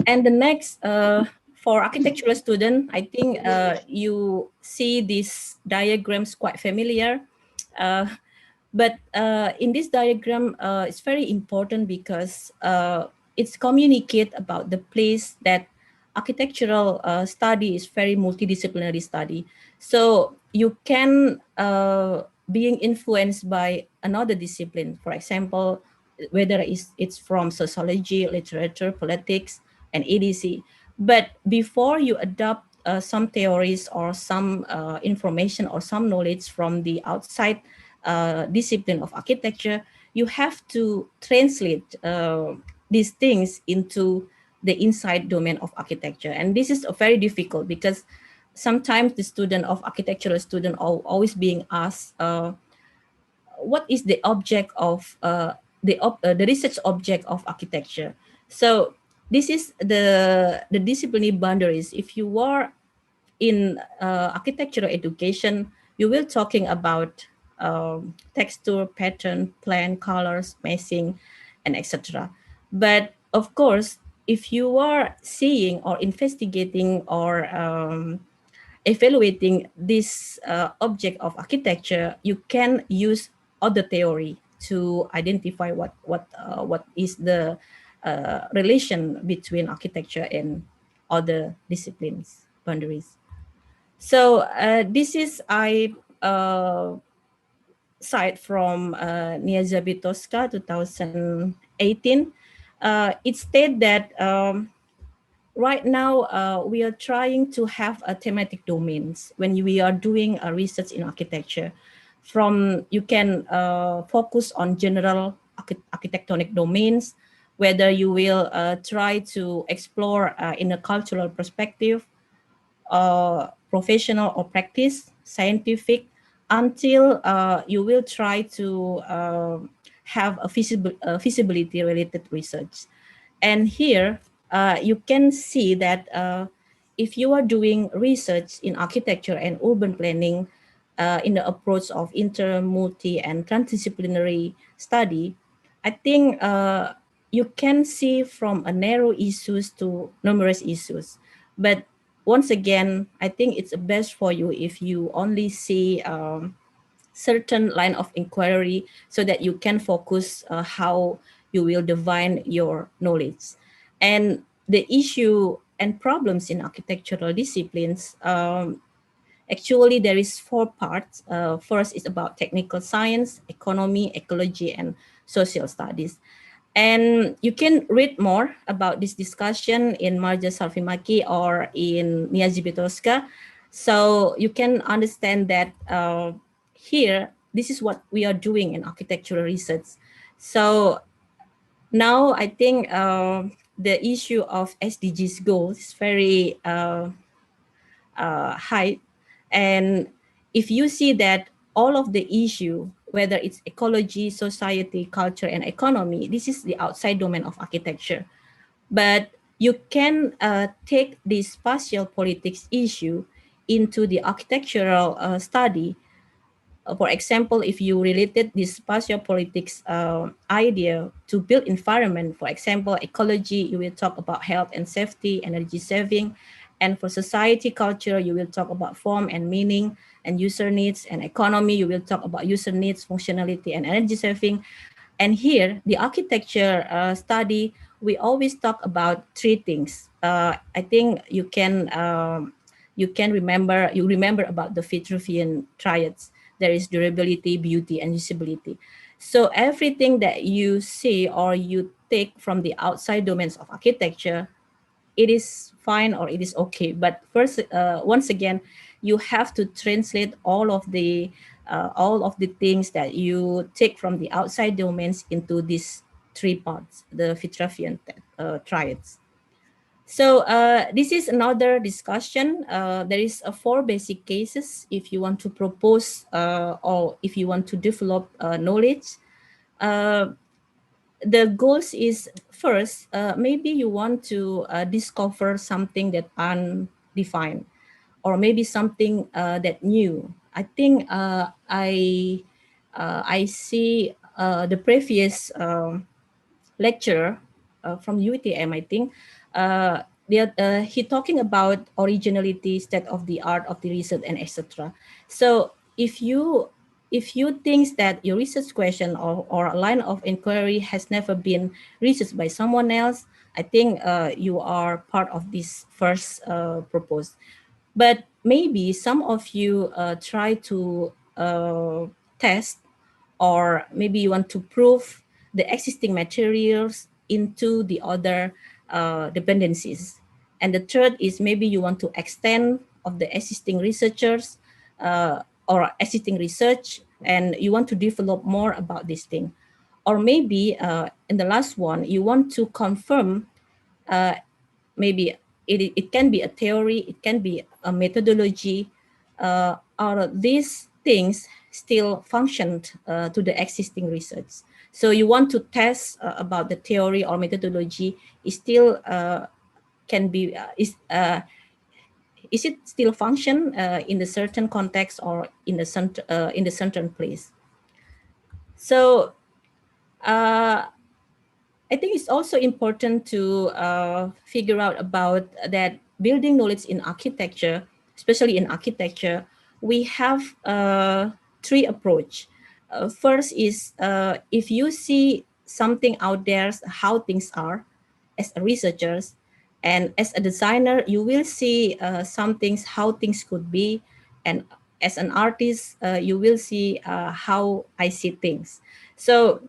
And the next, for architectural student, I think you see these diagrams quite familiar. But in this diagram, it's very important because it's communicate about the place that architectural study is very multidisciplinary study. So you can being influenced by another discipline. For example, whether it's from sociology, literature, politics, and EDC. But before you adopt some theories or some information or some knowledge from the outside discipline of architecture, you have to translate these things into the inside domain of architecture. And this is very difficult because sometimes the student of architectural student are always being asked, what is the object of the research object of architecture? So this is the disciplinary boundaries. If you are in architectural education, you will talking about texture, pattern, plan, colors, spacing, and etc. But of course, if you are seeing or investigating or evaluating this object of architecture, you can use other theory to identify what is the relation between architecture and other disciplines boundaries. So this is I cite from Niazabitoska 2018. It stated that right now we are trying to have a thematic domains when we are doing a research in architecture. From you can focus on general architectonic domains, whether you will try to explore in a cultural perspective, professional or practice, scientific, until you will try to have a feasibility related research. And here you can see that if you are doing research in architecture and urban planning in the approach of inter, multi, and transdisciplinary study, I think you can see from a narrow issues to numerous issues. But once again, I think it's best for you if you only see certain line of inquiry so that you can focus how you will define your knowledge. And the issue and problems in architectural disciplines, actually there is 4 parts. First is about technical science, economy, ecology, and social studies. And you can read more about this discussion in Marja Salfimaki or in Niazibitoska. So you can understand that here, this is what we are doing in architectural research. So now I think the issue of SDGs goals is very high. And if you see that all of the issue, whether it's ecology, society, culture, and economy, this is the outside domain of architecture. But you can take the spatial politics issue into the architectural study. For example, if you related this spatial politics idea to build environment, for example, ecology, you will talk about health and safety, energy saving. And for society culture, you will talk about form and meaning and user needs. And economy, you will talk about user needs, functionality, and energy saving. And here, the architecture study, we always talk about 3 things. I think you remember about the Vitruvian triads. There is durability, beauty, and usability. So everything that you see or you take from the outside domains of architecture, it is fine or it is okay. But first, once again, you have to translate all of the things that you take from the outside domains into these 3 parts, the Vitruvian triads. So this is another discussion. There is 4 basic cases if you want to propose or if you want to develop knowledge. The goals is first, maybe you want to discover something that undefined or maybe something that new. I think I see the previous lecturer from UTM, I think, he talking about originality, state of the art of the research, and etc. So if you think that your research question or a line of inquiry has never been researched by someone else, I think you are part of this first proposed. But maybe some of you try to test, or maybe you want to prove the existing materials into the other dependencies. And the third is maybe you want to extend of the existing researchers or existing research, and you want to develop more about this thing. Or maybe in the last one, you want to confirm, maybe it can be a theory, it can be a methodology, or this things still functioned to the existing research. So you want to test about the theory or methodology is still can be is it still function in the certain context or in the certain place. So I think it's also important to figure out about that building knowledge in architecture, especially in architecture, we have three approach. First is if you see something out there, how things are as a researchers, and as a designer, you will see some things, how things could be, and as an artist, you will see how I see things. So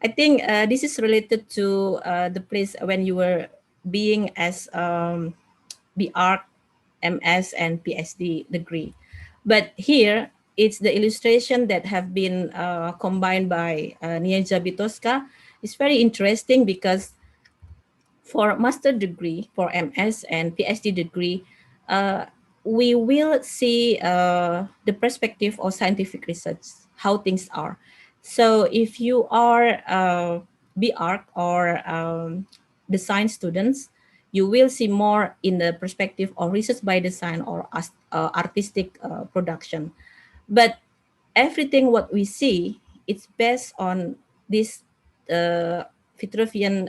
I think this is related to the place when you were being as BArch, MS, and PhD degree. But here, it's the illustration that have been combined by Nia Zabitoska. It's very interesting because for master degree, for MS and PhD degree, we will see the perspective of scientific research, how things are. So if you are BArch or design students, you will see more in the perspective of research by design or artistic production. But everything what we see, it's based on this Vitruvian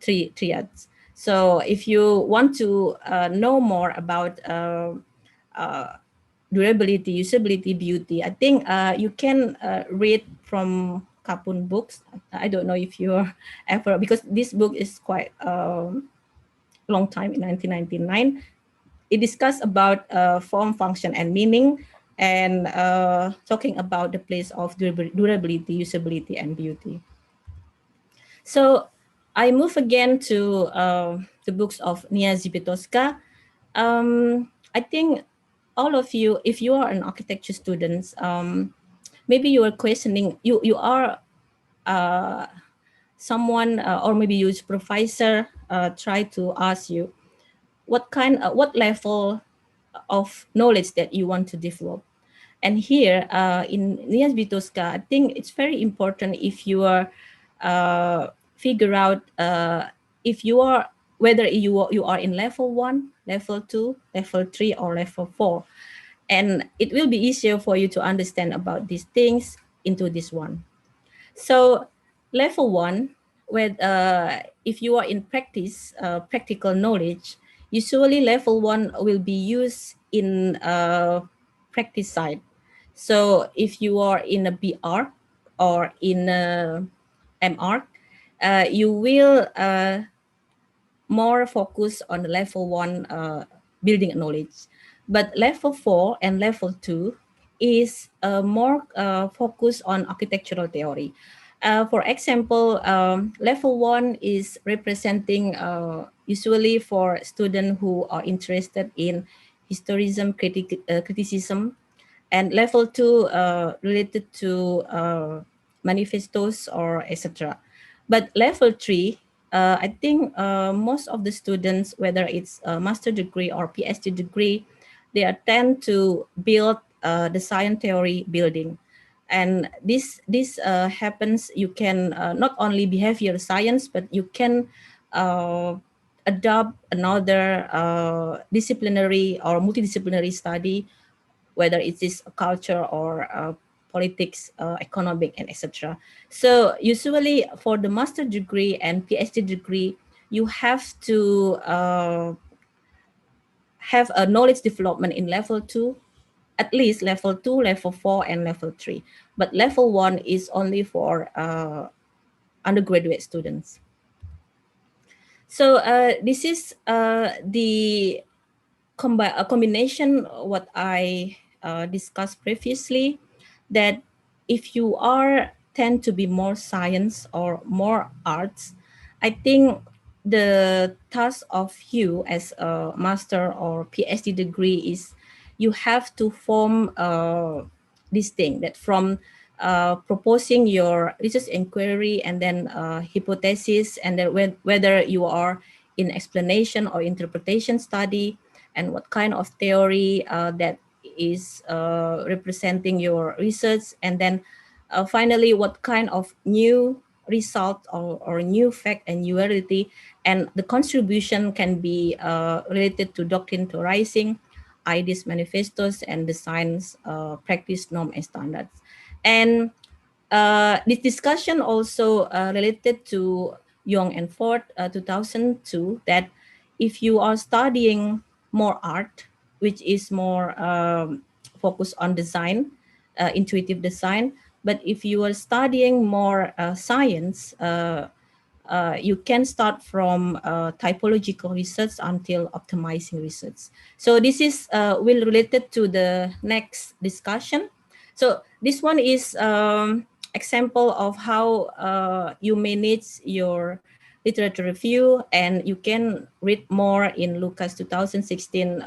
triads. So if you want to know more about durability, usability, beauty, I think you can read from Kapun books. I don't know if you're ever, because this book is quite long time, in 1999. It discussed about form, function, and meaning, and talking about the place of durability, usability, and beauty. So I move again to the books of Nia Zabitoska. I think all of you, if you are an architecture student, maybe you are questioning, you are someone, or maybe your professor try to ask you what level of knowledge that you want to develop. And here in Nia Zabitoska, I think it's very important if you are figure out if you are, whether you are in level 1, level 2, level 3, or level 4. And it will be easier for you to understand about these things into this one. So level 1, where if you are in practice, practical knowledge, usually level 1 will be used in practice side. So if you are in a BArch or in a MArch, you will more focus on the level 1 building knowledge. But level 4 and level 2 is more focused on architectural theory. For example, level 1 is representing usually for students who are interested in historicism, criticism, and level 2 related to manifestos or etc. But level 3, I think most of the students, whether it's a master degree or PhD degree, they tend to build the science theory building. And this happens, you can not only behavioral science, but you can adopt another disciplinary or multidisciplinary study, whether it is culture or politics, economic, and etc. So usually for the master degree and PhD degree, you have to have a knowledge development in level 2, at least level 2, level 4, and level 3. But level 1 is only for undergraduate students. So this is the combination what I discussed previously, that if you tend to be more science or more arts, I think the task of you as a master or PhD degree is you have to form this thing, that from proposing your research inquiry and then hypothesis, and then whether you are in explanation or interpretation study, and what kind of theory that is representing your research, and then finally what kind of new result or new fact and new reality, and the contribution can be related to doctrine theorizing, ideas manifestos, and the science practice norm and standards. And this discussion also related to Young and Ford 2002, that if you are studying more art, which is more focused on design, intuitive design, but if you are studying more science, you can start from typological research until optimizing research. So this is will related to the next discussion. So this one is example of how you manage your literature review, and you can read more in Lucas 2016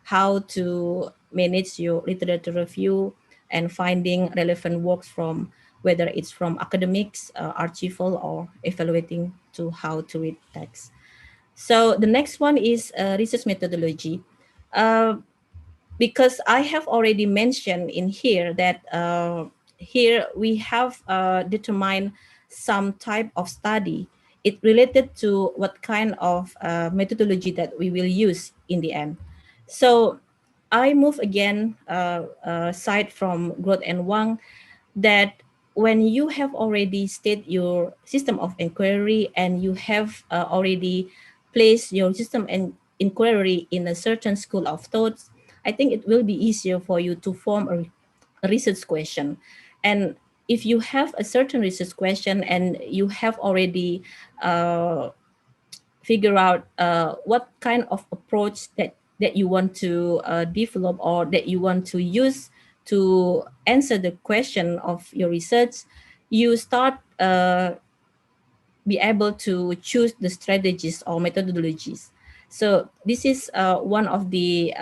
how to manage your literature review and finding relevant works from whether it's from academics, archival, or evaluating to how to read text. So the next one is research methodology. Because I have already mentioned in here that here we have determined some type of study. It related to what kind of methodology that we will use in the end. So I move again aside from Groth and Wang, that when you have already stated your system of inquiry and you have already placed your system and inquiry in a certain school of thoughts, I think it will be easier for you to form a research question. And if you have a certain research question and you have already figure out what kind of approach that you want to develop or that you want to use to answer the question of your research, you start be able to choose the strategies or methodologies. So this is one of the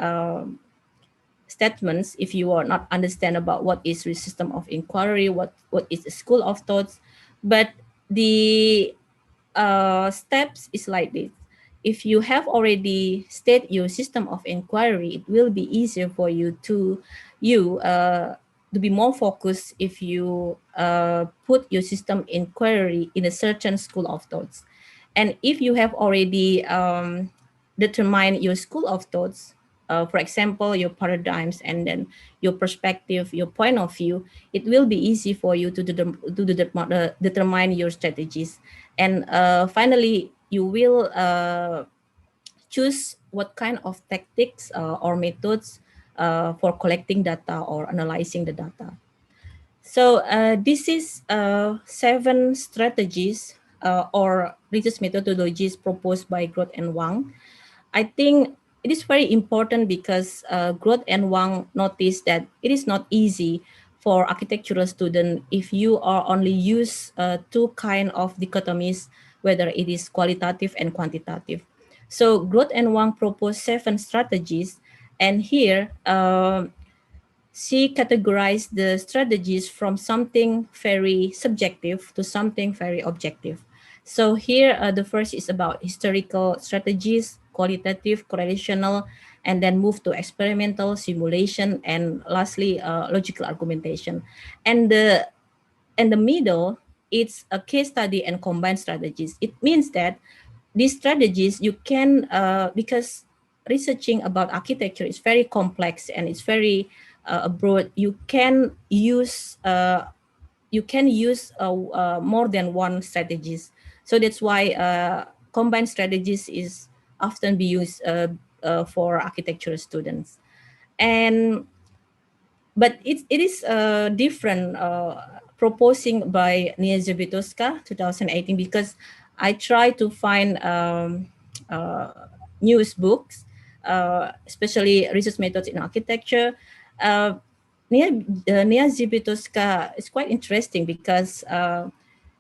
statements. If you are not understand about what is the system of inquiry, what is the school of thoughts, but the steps is like this. If you have already stated your system of inquiry, it will be easier for you to be more focused if you put your system inquiry in a certain school of thoughts. And if you have already determined your school of thoughts, for example, your paradigms and then your perspective, your point of view, it will be easy for you to determine your strategies. And finally, you will choose what kind of tactics or methods for collecting data or analyzing the data. So this is 7 strategies or research methodologies proposed by Groth and Wang. I think it is very important because Groth and Wang noticed that it is not easy for architectural students if you are only use 2 kind of dichotomies, whether it is qualitative and quantitative. So Groth and Wang proposed 7 strategies, and here she categorized the strategies from something very subjective to something very objective. So here, the first is about historical strategies, qualitative, correlational, and then move to experimental, simulation, and lastly, logical argumentation. And the middle, it's a case study and combined strategies. It means that these strategies you can, because researching about architecture is very complex and it's very broad, you can use more than one strategies. So that's why combined strategies is often be used for architecture students. And but it is different proposing by Nia Zabitoska 2018, because I try to find news books, especially research methods in architecture. Nia Zabitoska is quite interesting because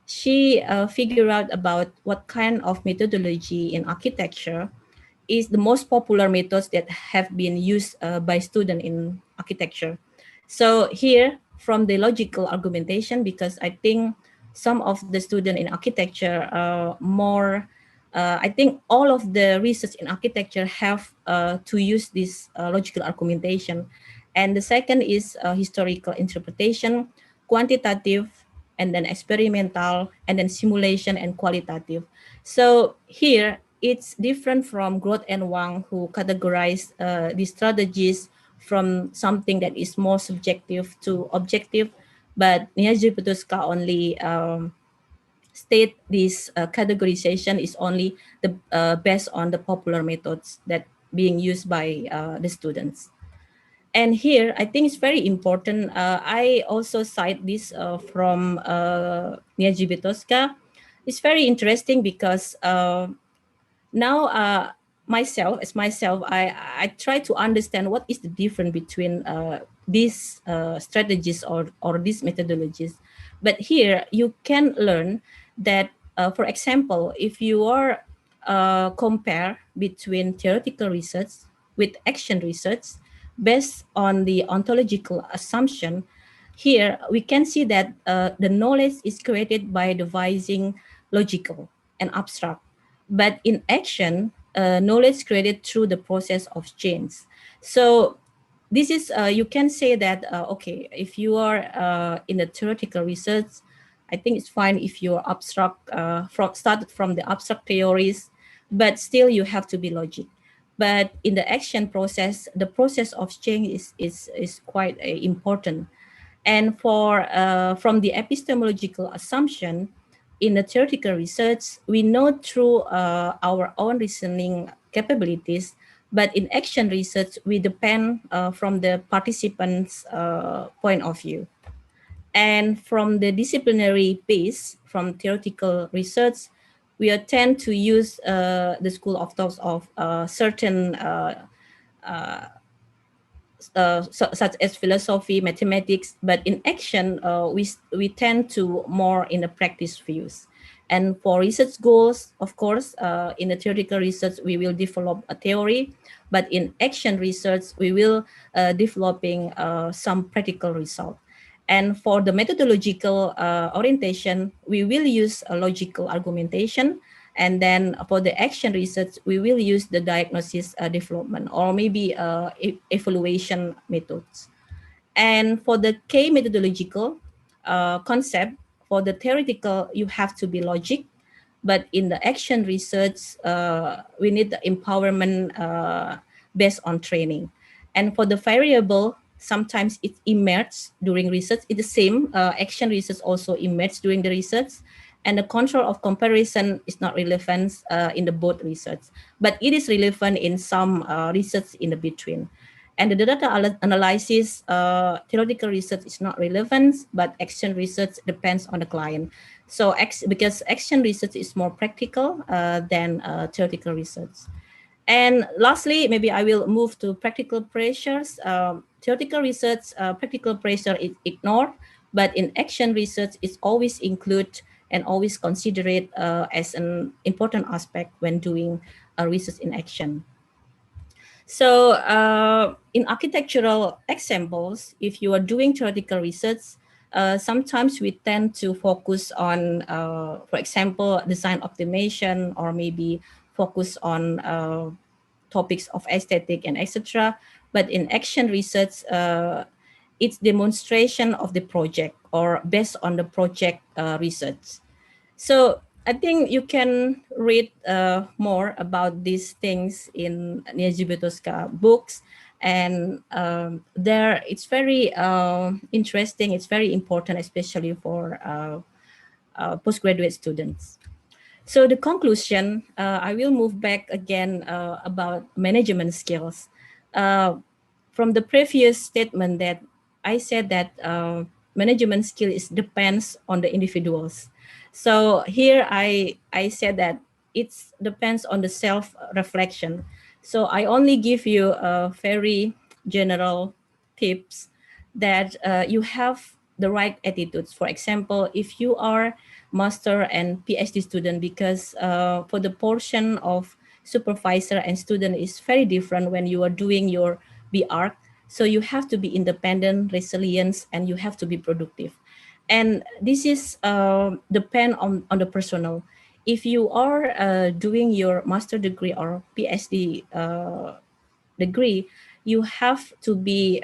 she figured out about what kind of methodology in architecture is the most popular methods that have been used by students in architecture. So here, from the logical argumentation, because I think some of the students in architecture I think all of the research in architecture have to use this logical argumentation. And the second is historical interpretation, quantitative, and then experimental, and then simulation and qualitative. So here it's different from Groth and Wang, who categorize these strategies from something that is more subjective to objective, but Niazi Putuska only state this categorization is only the based on the popular methods that being used by the students. And here, I think it's very important. I also cite this from Niazi Betoska. It's very interesting because now myself, I try to understand what is the difference between these strategies or these methodologies. But here you can learn that, for example, if you are compare between theoretical research with action research based on the ontological assumption, here we can see that the knowledge is created by devising logical and abstract. But in action, knowledge created through the process of change. So this is, you can say that, okay, if you are in the theoretical research, I think it's fine if you're abstract, started from the abstract theories, but still you have to be logic. But in the action process, the process of change is quite important. And for from the epistemological assumption, in the theoretical research, we know through our own reasoning capabilities, but in action research, we depend from the participants' point of view. And from the disciplinary base, from theoretical research, we tend to use the school of thoughts of certain such as philosophy, mathematics, but in action, we tend to more in the practice views. And for research goals, of course, in the theoretical research, we will develop a theory, but in action research, we will developing some practical result. And for the methodological orientation, we will use a logical argumentation. And then for the action research, we will use the diagnosis development or maybe evaluation methods. And for the K methodological concept, for the theoretical, you have to be logic. But in the action research, we need the empowerment based on training. And for the variable, sometimes it emerges during research. It's the same, action research also emerges during the research. And the control of comparison is not relevant in the both research, but it is relevant in some research in the between. And the data analysis, theoretical research is not relevant, but action research depends on the client. So because action research is more practical than theoretical research. And lastly, maybe I will move to practical pressures. Theoretical research, practical pressure is ignored, but in action research, it's always included and always consider it as an important aspect when doing research in action. So in architectural examples, if you are doing theoretical research, sometimes we tend to focus on, for example, design optimization, or maybe focus on topics of aesthetic and etc. But in action research, it's demonstration of the project or based on the project research. So I think you can read more about these things in Niazi Betoska books, and there it's very interesting. It's very important, especially for postgraduate students. So the conclusion, I will move back again about management skills. From the previous statement that I said that management skill depends on the individuals. So here I said that it depends on the self-reflection. So I only give you very general tips that you have the right attitudes. For example, if you are master and PhD student, because for the portion of supervisor and student is very different when you are doing your BArch. So you have to be independent, resilient, and you have to be productive. And this is depend on the personal. If you are doing your master degree or PhD degree, you have to be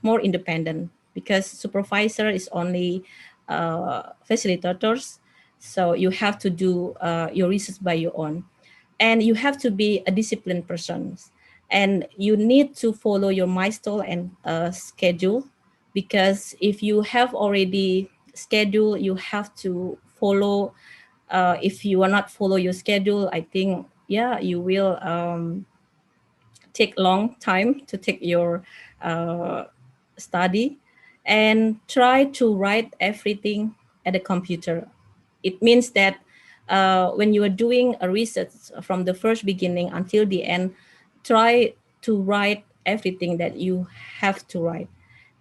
more independent, because supervisor is only facilitators. So you have to do your research by your own, and you have to be a disciplined person, and you need to follow your milestone and schedule, because if you have already schedule, you have to follow. If you are not follow your schedule, I think, yeah, you will take long time to take your study, and try to write everything at the computer. It means that when you are doing a research from the first beginning until the end, try to write everything that you have to write,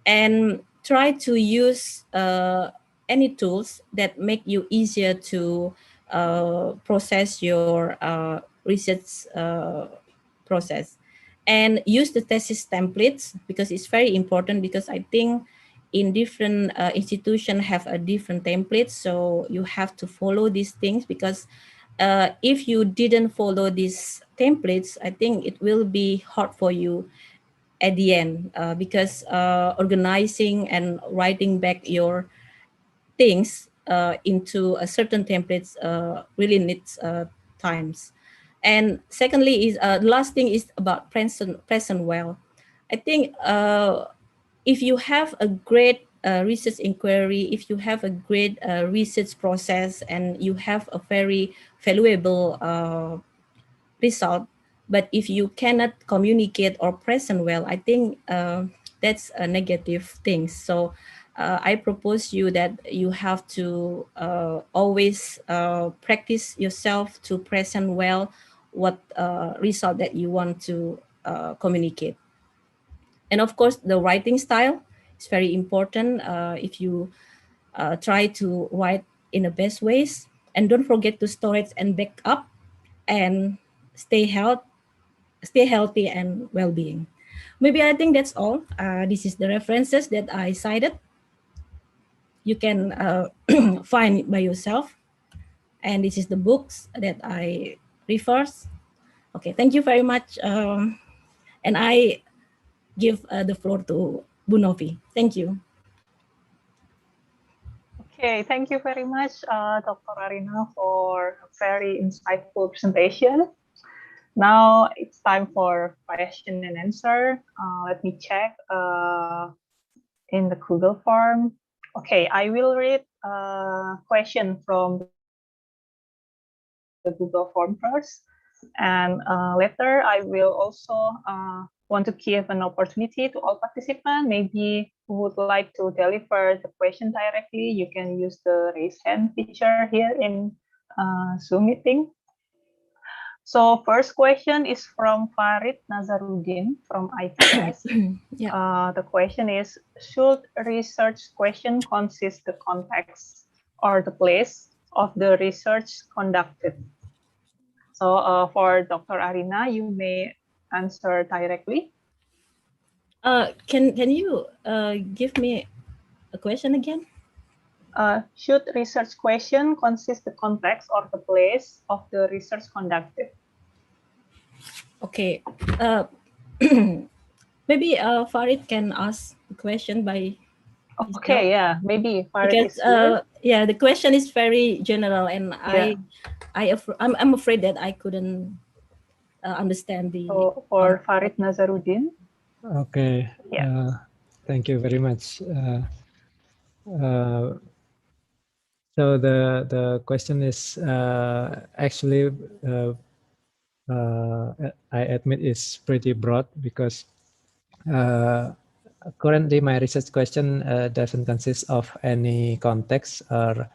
and try to use any tools that make you easier to process your research process, and use the thesis templates, because it's very important, because I think in different institutions have a different template, so you have to follow these things, because if you didn't follow these templates, I think it will be hard for you at the end, because organizing and writing back your things into a certain templates really needs times. And secondly is the last thing is about present well. I think if you have a great research inquiry, if you have a great research process, and you have a very valuable result, but if you cannot communicate or present well, I think that's a negative thing. So I propose you that you have to always practice yourself to present well what result that you want to communicate. And of course, the writing style is very important. If you try to write in the best ways, and don't forget to storage and back up, and stay healthy and well-being. Maybe I think that's all. This is the references that I cited. You can find it by yourself. And this is the books that I refers. Okay, thank you very much. And I give the floor to Bu Novy. Thank you. Okay, thank you very much, Dr. Arina, for a very insightful presentation. Now it's time for question and answer. Let me check in the Google form. Okay, I will read a question from the Google form first, and later I will also want to give an opportunity to all participants. Maybe who would like to deliver the question directly, you can use the raise hand feature here in Zoom meeting. So first question is from Farid Nazarudin from ITS. The question is, should research question consist the context or the place of the research conducted? So for Dr. Arina, you may answer directly. Can you give me a question again? Should research question consist the context or the place of the research conducted? Okay. Maybe Farid can ask the question by. Okay, yeah, maybe Farid because is here. Yeah, the question is very general, and I'm afraid that I couldn't understand the. So for Farid Nazarudin. Okay. Yeah. Thank you very much. So the question is actually I admit it's pretty broad, because currently my research question doesn't consist of any context or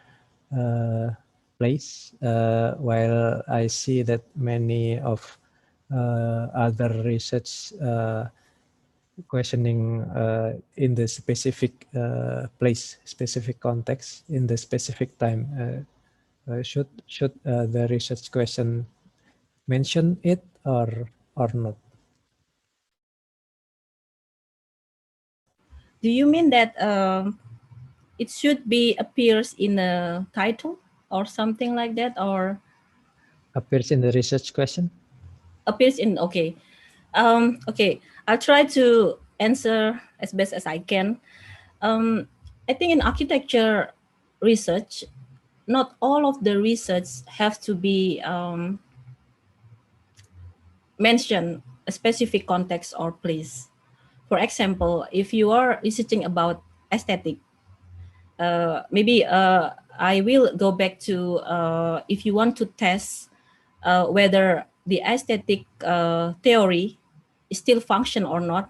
place, while I see that many of other research questioning in the specific place, specific context, in the specific time. Should the research question mention it or not? Do you mean that it should be appears in a title or something like that, or appears in the research question? Appears in, okay. Okay, I'll try to answer as best as I can. I think in architecture research, not all of the research have to be mention a specific context or place. For example, if you are researching about aesthetic, maybe I will go back to if you want to test whether the aesthetic theory is still function or not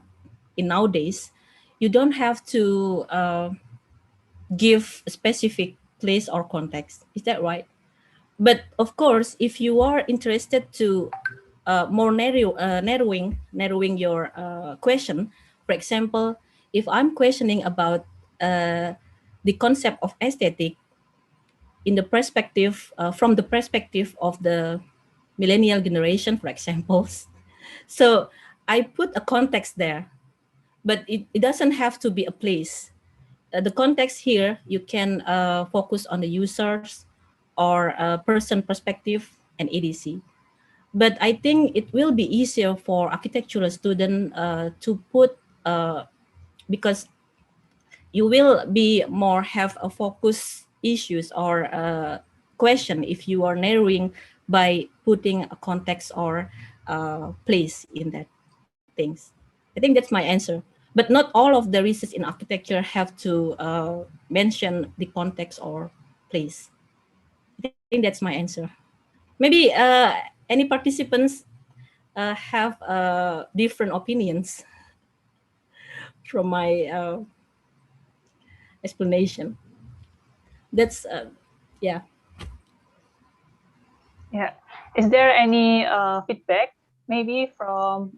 in nowadays, you don't have to give a specific place or context. Is that right? But of course, if you are interested to more narrowing your question, for example, if I'm questioning about the concept of aesthetic in the perspective from the perspective of the millennial generation, for example, so I put a context there, but it doesn't have to be a place. The context here, you can focus on the users or person perspective and EDC. But I think it will be easier for architectural student to put, because you will be more have a focus issues or question if you are narrowing by putting a context or place in that things. I think that's my answer. But not all of the research in architecture have to mention the context or place. I think that's my answer. Maybe any participants have different opinions from my explanation. That's yeah. Yeah. Is there any feedback maybe from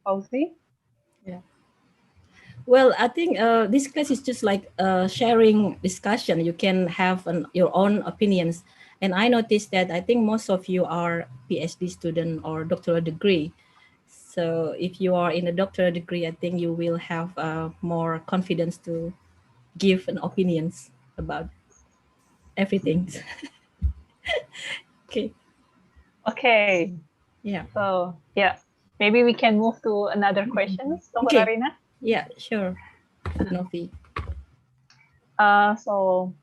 Fauzi? Yeah. Well, I think this class is just like sharing discussion. You can have your own opinions. And I noticed that I think most of you are PhD student or doctoral degree. So if you are in a doctoral degree, I think you will have more confidence to give an opinions about everything. Okay. Okay. Yeah. So yeah, maybe we can move to another question, Dr. Okay. Arina. Yeah, sure. Novy. So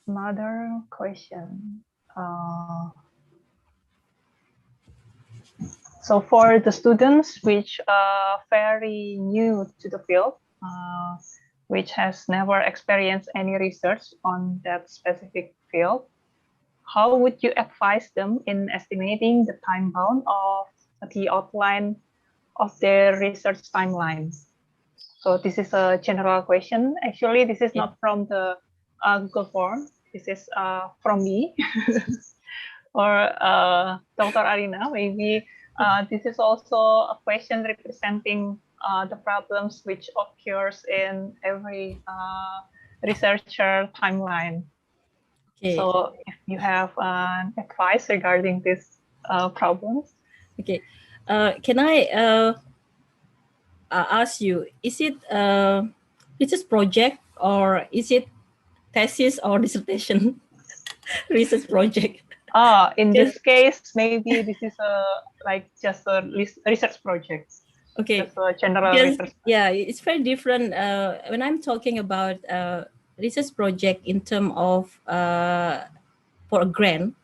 another question. So for the students which are very new to the field, which has never experienced any research on that specific field, how would you advise them in estimating the time bound of the outline of their research timeline? So this is a general question. Actually, this is not from the Google form. This is from me or Dr. Arina. Maybe this is also a question representing the problems which occurs in every researcher timeline. Okay. So if you have advice regarding these problems. Okay. Can I ask you, is it research project or is it thesis or dissertation research project? In this case, maybe this is like just a research project. Okay. Just a general Because, research. yeah, it's very different when I'm talking about research project in terms of for a grant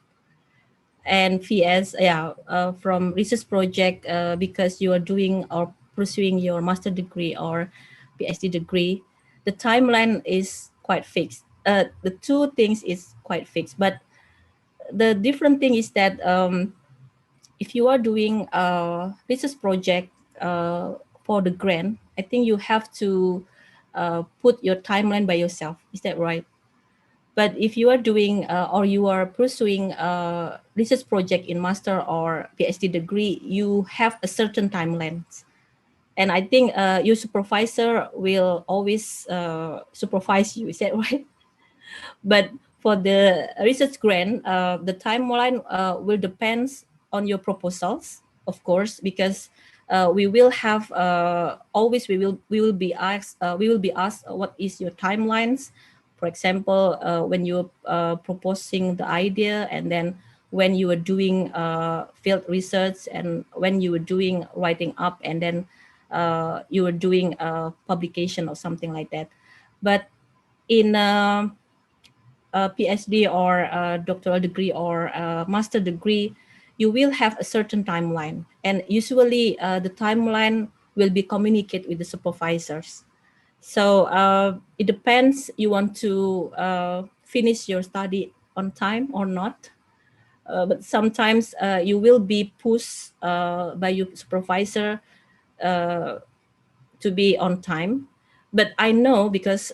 and VS, from research project because you are doing or pursuing your master degree or PhD degree, the timeline is quite fixed. The two things is quite fixed, but the different thing is that if you are doing a research project for the grant, I think you have to put your timeline by yourself. Is that right? But if you are doing or you are pursuing a research project in master or PhD degree, you have a certain timeline. And I think your supervisor will always supervise you. Is that right? But for the research grant, the timeline will depend on your proposals, of course, because we will have always we will be asked what is your timelines. For example, when you're proposing the idea, and then when you were doing field research and when you were doing writing up, and then you were doing a publication or something like that. But in a PhD or a doctoral degree or a master degree, you will have a certain timeline, and usually the timeline will be communicated with the supervisors. So it depends, you want to finish your study on time or not. But sometimes you will be pushed by your supervisor to be on time. But I know because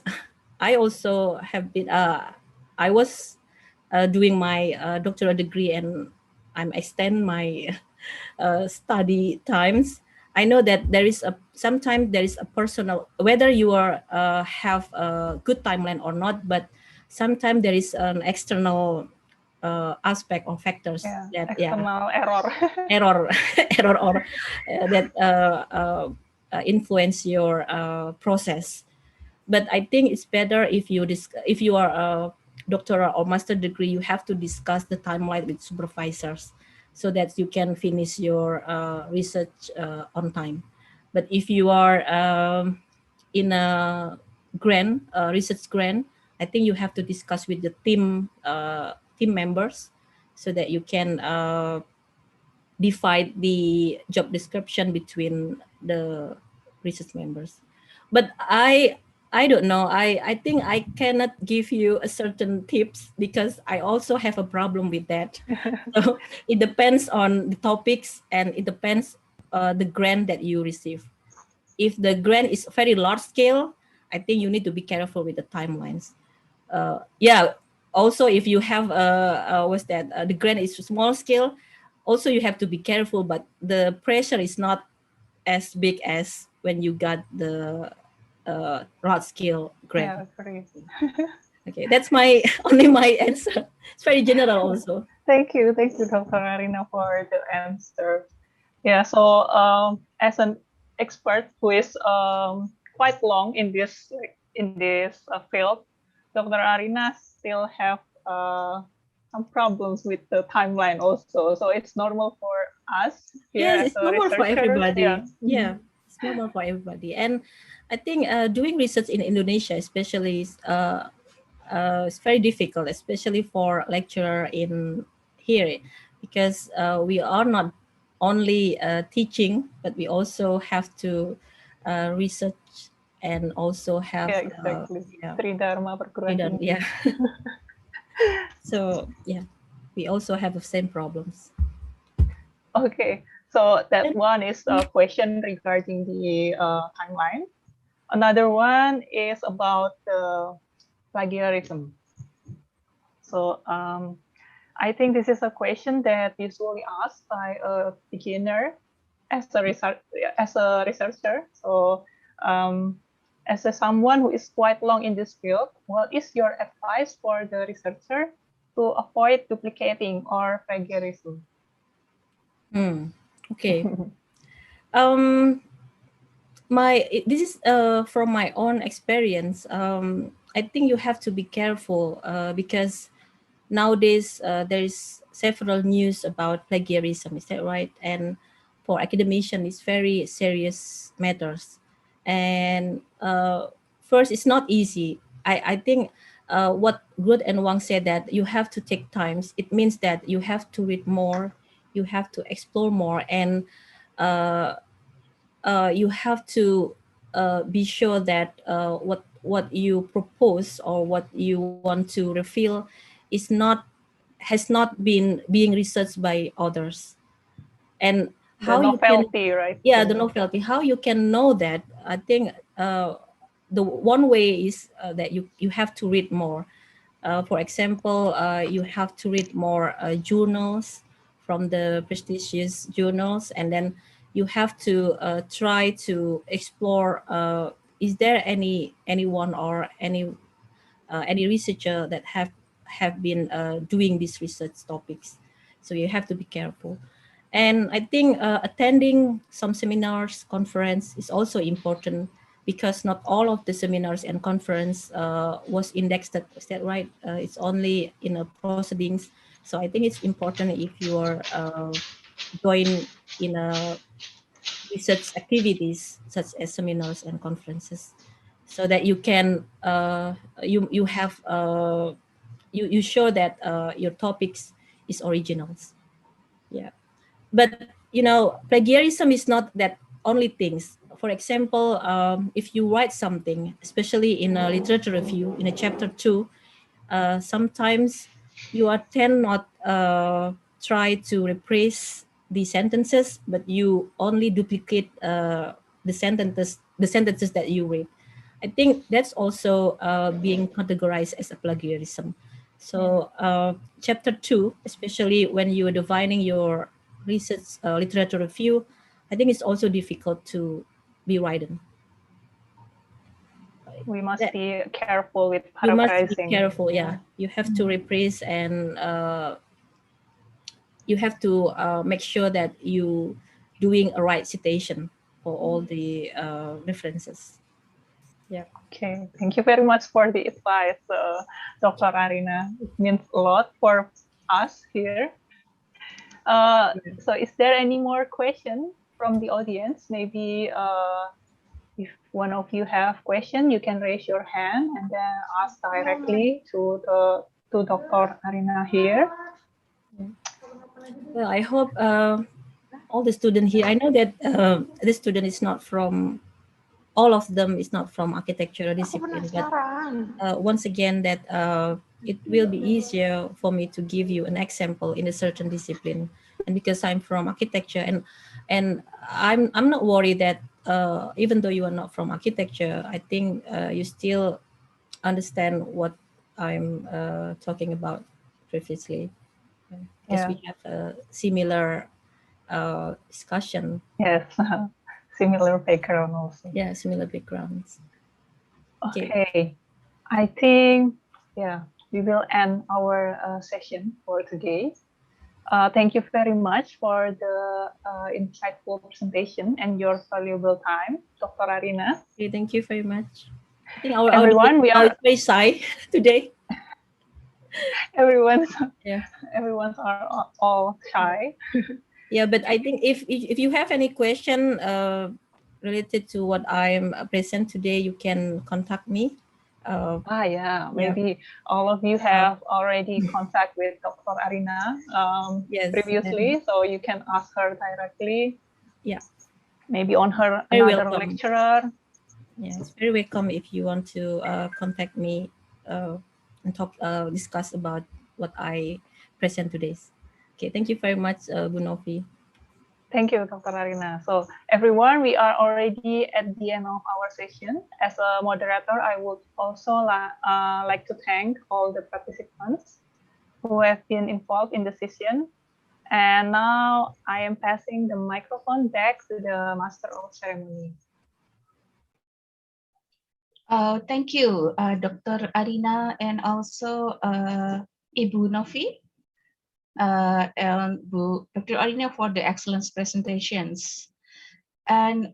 I also have been, I was doing my doctoral degree, and I'm extend my study times. I know that there is sometimes there is a personal, whether you are have a good timeline or not, but sometimes there is an external aspect or factors that external error error or that influence your process. But I think it's better if you are a doctoral or master degree, you have to discuss the timeline with supervisors so that you can finish your research on time. But if you are in a grant, research grant, I think you have to discuss with the team members so that you can divide the job description between the research members. But I don't know. I think I cannot give you a certain tips because I also have a problem with that. So it depends on the topics, and it depends the grant that you receive. If the grant is very large scale, I think you need to be careful with the timelines. Yeah. Also, if you have the grant is small scale, also you have to be careful. But the pressure is not as big as when you got the large scale grant. Yeah, great. Okay, that's my only my answer. It's very general also. Thank you, Dr. Arina, for the answer. Yeah, so as an expert who is quite long in this field, Dr. Arina still have some problems with the timeline also. So it's normal for us here Yes, as it's a normal for researcher. everybody. Yeah. Yeah, it's normal for everybody. And I think doing research in Indonesia, especially, it's very difficult, especially for lecturer in here, because we are not only teaching, but we also have to research and also have Yeah, exactly. Tridharma perguruan tinggi. yeah. So yeah, we also have the same problems. Okay, so that one is a question regarding the timeline. Another one is about the plagiarism. So I think this is a question that usually asked by a beginner as a researcher. So as someone who is quite long in this field, what is your advice for the researcher to avoid duplicating or plagiarism? Okay. This is from my own experience. I think you have to be careful because nowadays there is several news about plagiarism. Is that right? And for academician, it's very serious matters. And first, it's not easy. I think what Good and Wang said, that you have to take times. It means that you have to read more, you have to explore more, and you have to be sure that what you propose or what you want to reveal has not been being researched by others. And how you can, right? Yeah, the novelty. How you can know that? I think the one way is that you have to read more. For example, you have to read more journals from the prestigious journals, and then you have to try to explore, is there anyone or any researcher that have been doing these research topics. So you have to be careful. And I think attending some seminars, conference is also important, because not all of the seminars and conference was indexed. Is that right? It's only in a proceedings. So I think it's important if you are join in a research activities such as seminars and conferences, so that you can you have you show that your topics is originals. Yeah, but you know, plagiarism is not that only things. For example, if you write something, especially in a literature review in a chapter 2, sometimes you are tend not try to rephrase the sentences, but you only duplicate the sentences that you read. I think that's also being categorized as a plagiarism. So chapter 2, especially when you are defining your research literature review, I think it's also difficult to be written. We must be careful with You must be paraphrasing. careful. Yeah, you have to rephrase, and you have to make sure that you doing a right citation for all the references. Yeah. Okay, thank you very much for the advice, Dr. Arina. It means a lot for us here. So is there any more question from the audience? Maybe if one of you have question, you can raise your hand and then ask directly to Dr. Arina here. Well, I hope all the students here, I know that this student is not from, all of them is not from architectural discipline, but once again that it will be easier for me to give you an example in a certain discipline. And because I'm from architecture, and I'm not worried that even though you are not from architecture, I think you still understand what I'm talking about previously, because we have a similar discussion. Yes, similar background also. Yeah, similar backgrounds. Okay, I think, yeah, we will end our session for today. Thank you very much for the insightful presentation and your valuable time, Dr. Arina. Okay, thank you very much. I think everyone, we are very shy today. Everyone's yeah, everyone's are all shy. Yeah, but I think if you have any question related to what I'm present today, you can contact me. Maybe all of you have already contact with Dr. Arina previously, so you can ask her directly. Yeah, maybe on her very another welcome. lecturer. Yeah, it's very welcome if you want to contact me and talk discuss about what I present today. Okay, thank you very much, Bu Novy. Thank you, Dr. Arina. So everyone, we are already at the end of our session. As a moderator, I would also like to thank all the participants who have been involved in the session. And now I am passing the microphone back to the Master of Ceremony. Thank you, Dr. Arina, and also Ibu Novy. And Dr. Arina for the excellent presentations. And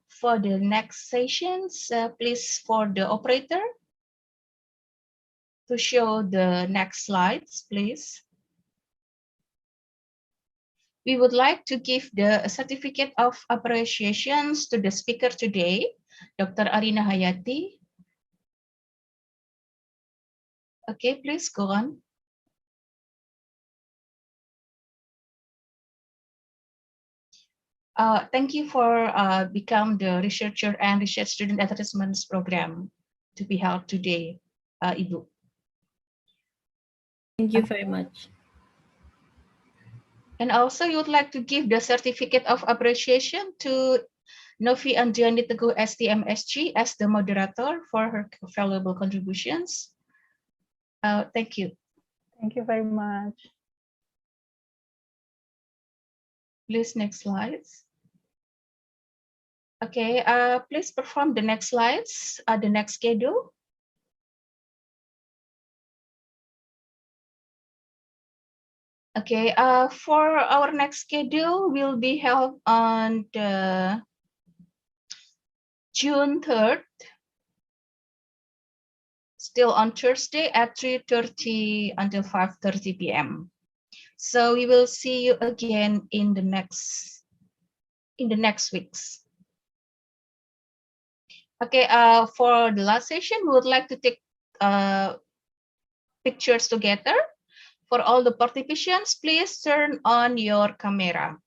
for the next sessions, please for the operator to show the next slides, please. We would like to give the certificate of appreciations to the speaker today, Dr. Arina Hayati. Okay, please go on. Thank you for become the researcher and research student advertisements program to be held today, Ibu. Thank you very much. And also you would like to give the certificate of appreciation to Novy Andriany Teguh STMSG as the moderator for her valuable contributions. Thank you. Thank you very much. Please, next slides. Okay, please perform the next slides, the next schedule. Okay, for our next schedule will be held on the June 3rd, still on Thursday at 3:30 until 5:30 p.m. So we will see you again in the next weeks. Okay, for the last session, we would like to take pictures together. For all the participants, please turn on your camera.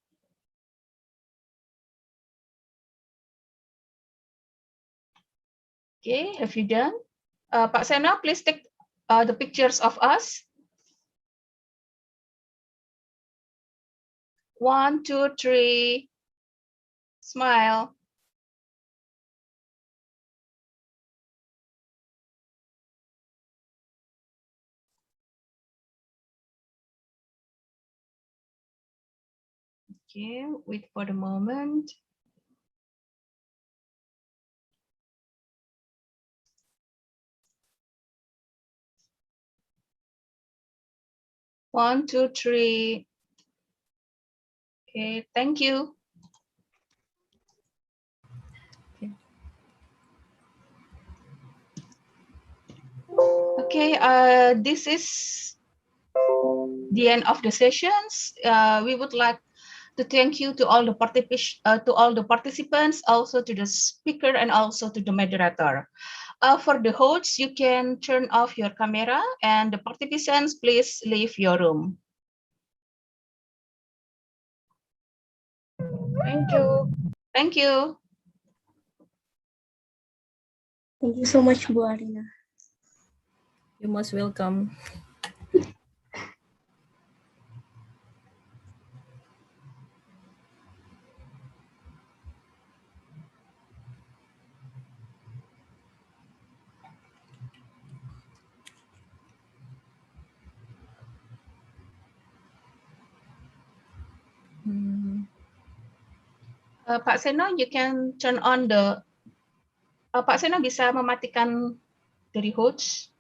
Okay, have you done? Pak Seno, please take the pictures of us. 1, 2, 3. Smile. Okay, wait for the moment. One, two, three. Okay, thank you. Okay, this is the end of the sessions. We would like to thank you to all the participants, also to the speaker and also to the moderator. For the hosts, you can turn off your camera, and the participants, please leave your room. Thank you. Thank you. Thank you so much, Bu Arina. You're most welcome. Pak Seno, you can turn on the. Pak Seno bisa mematikan dari host.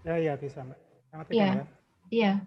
Ya, bisa, Mbak. Matikan Iya, ya. iya.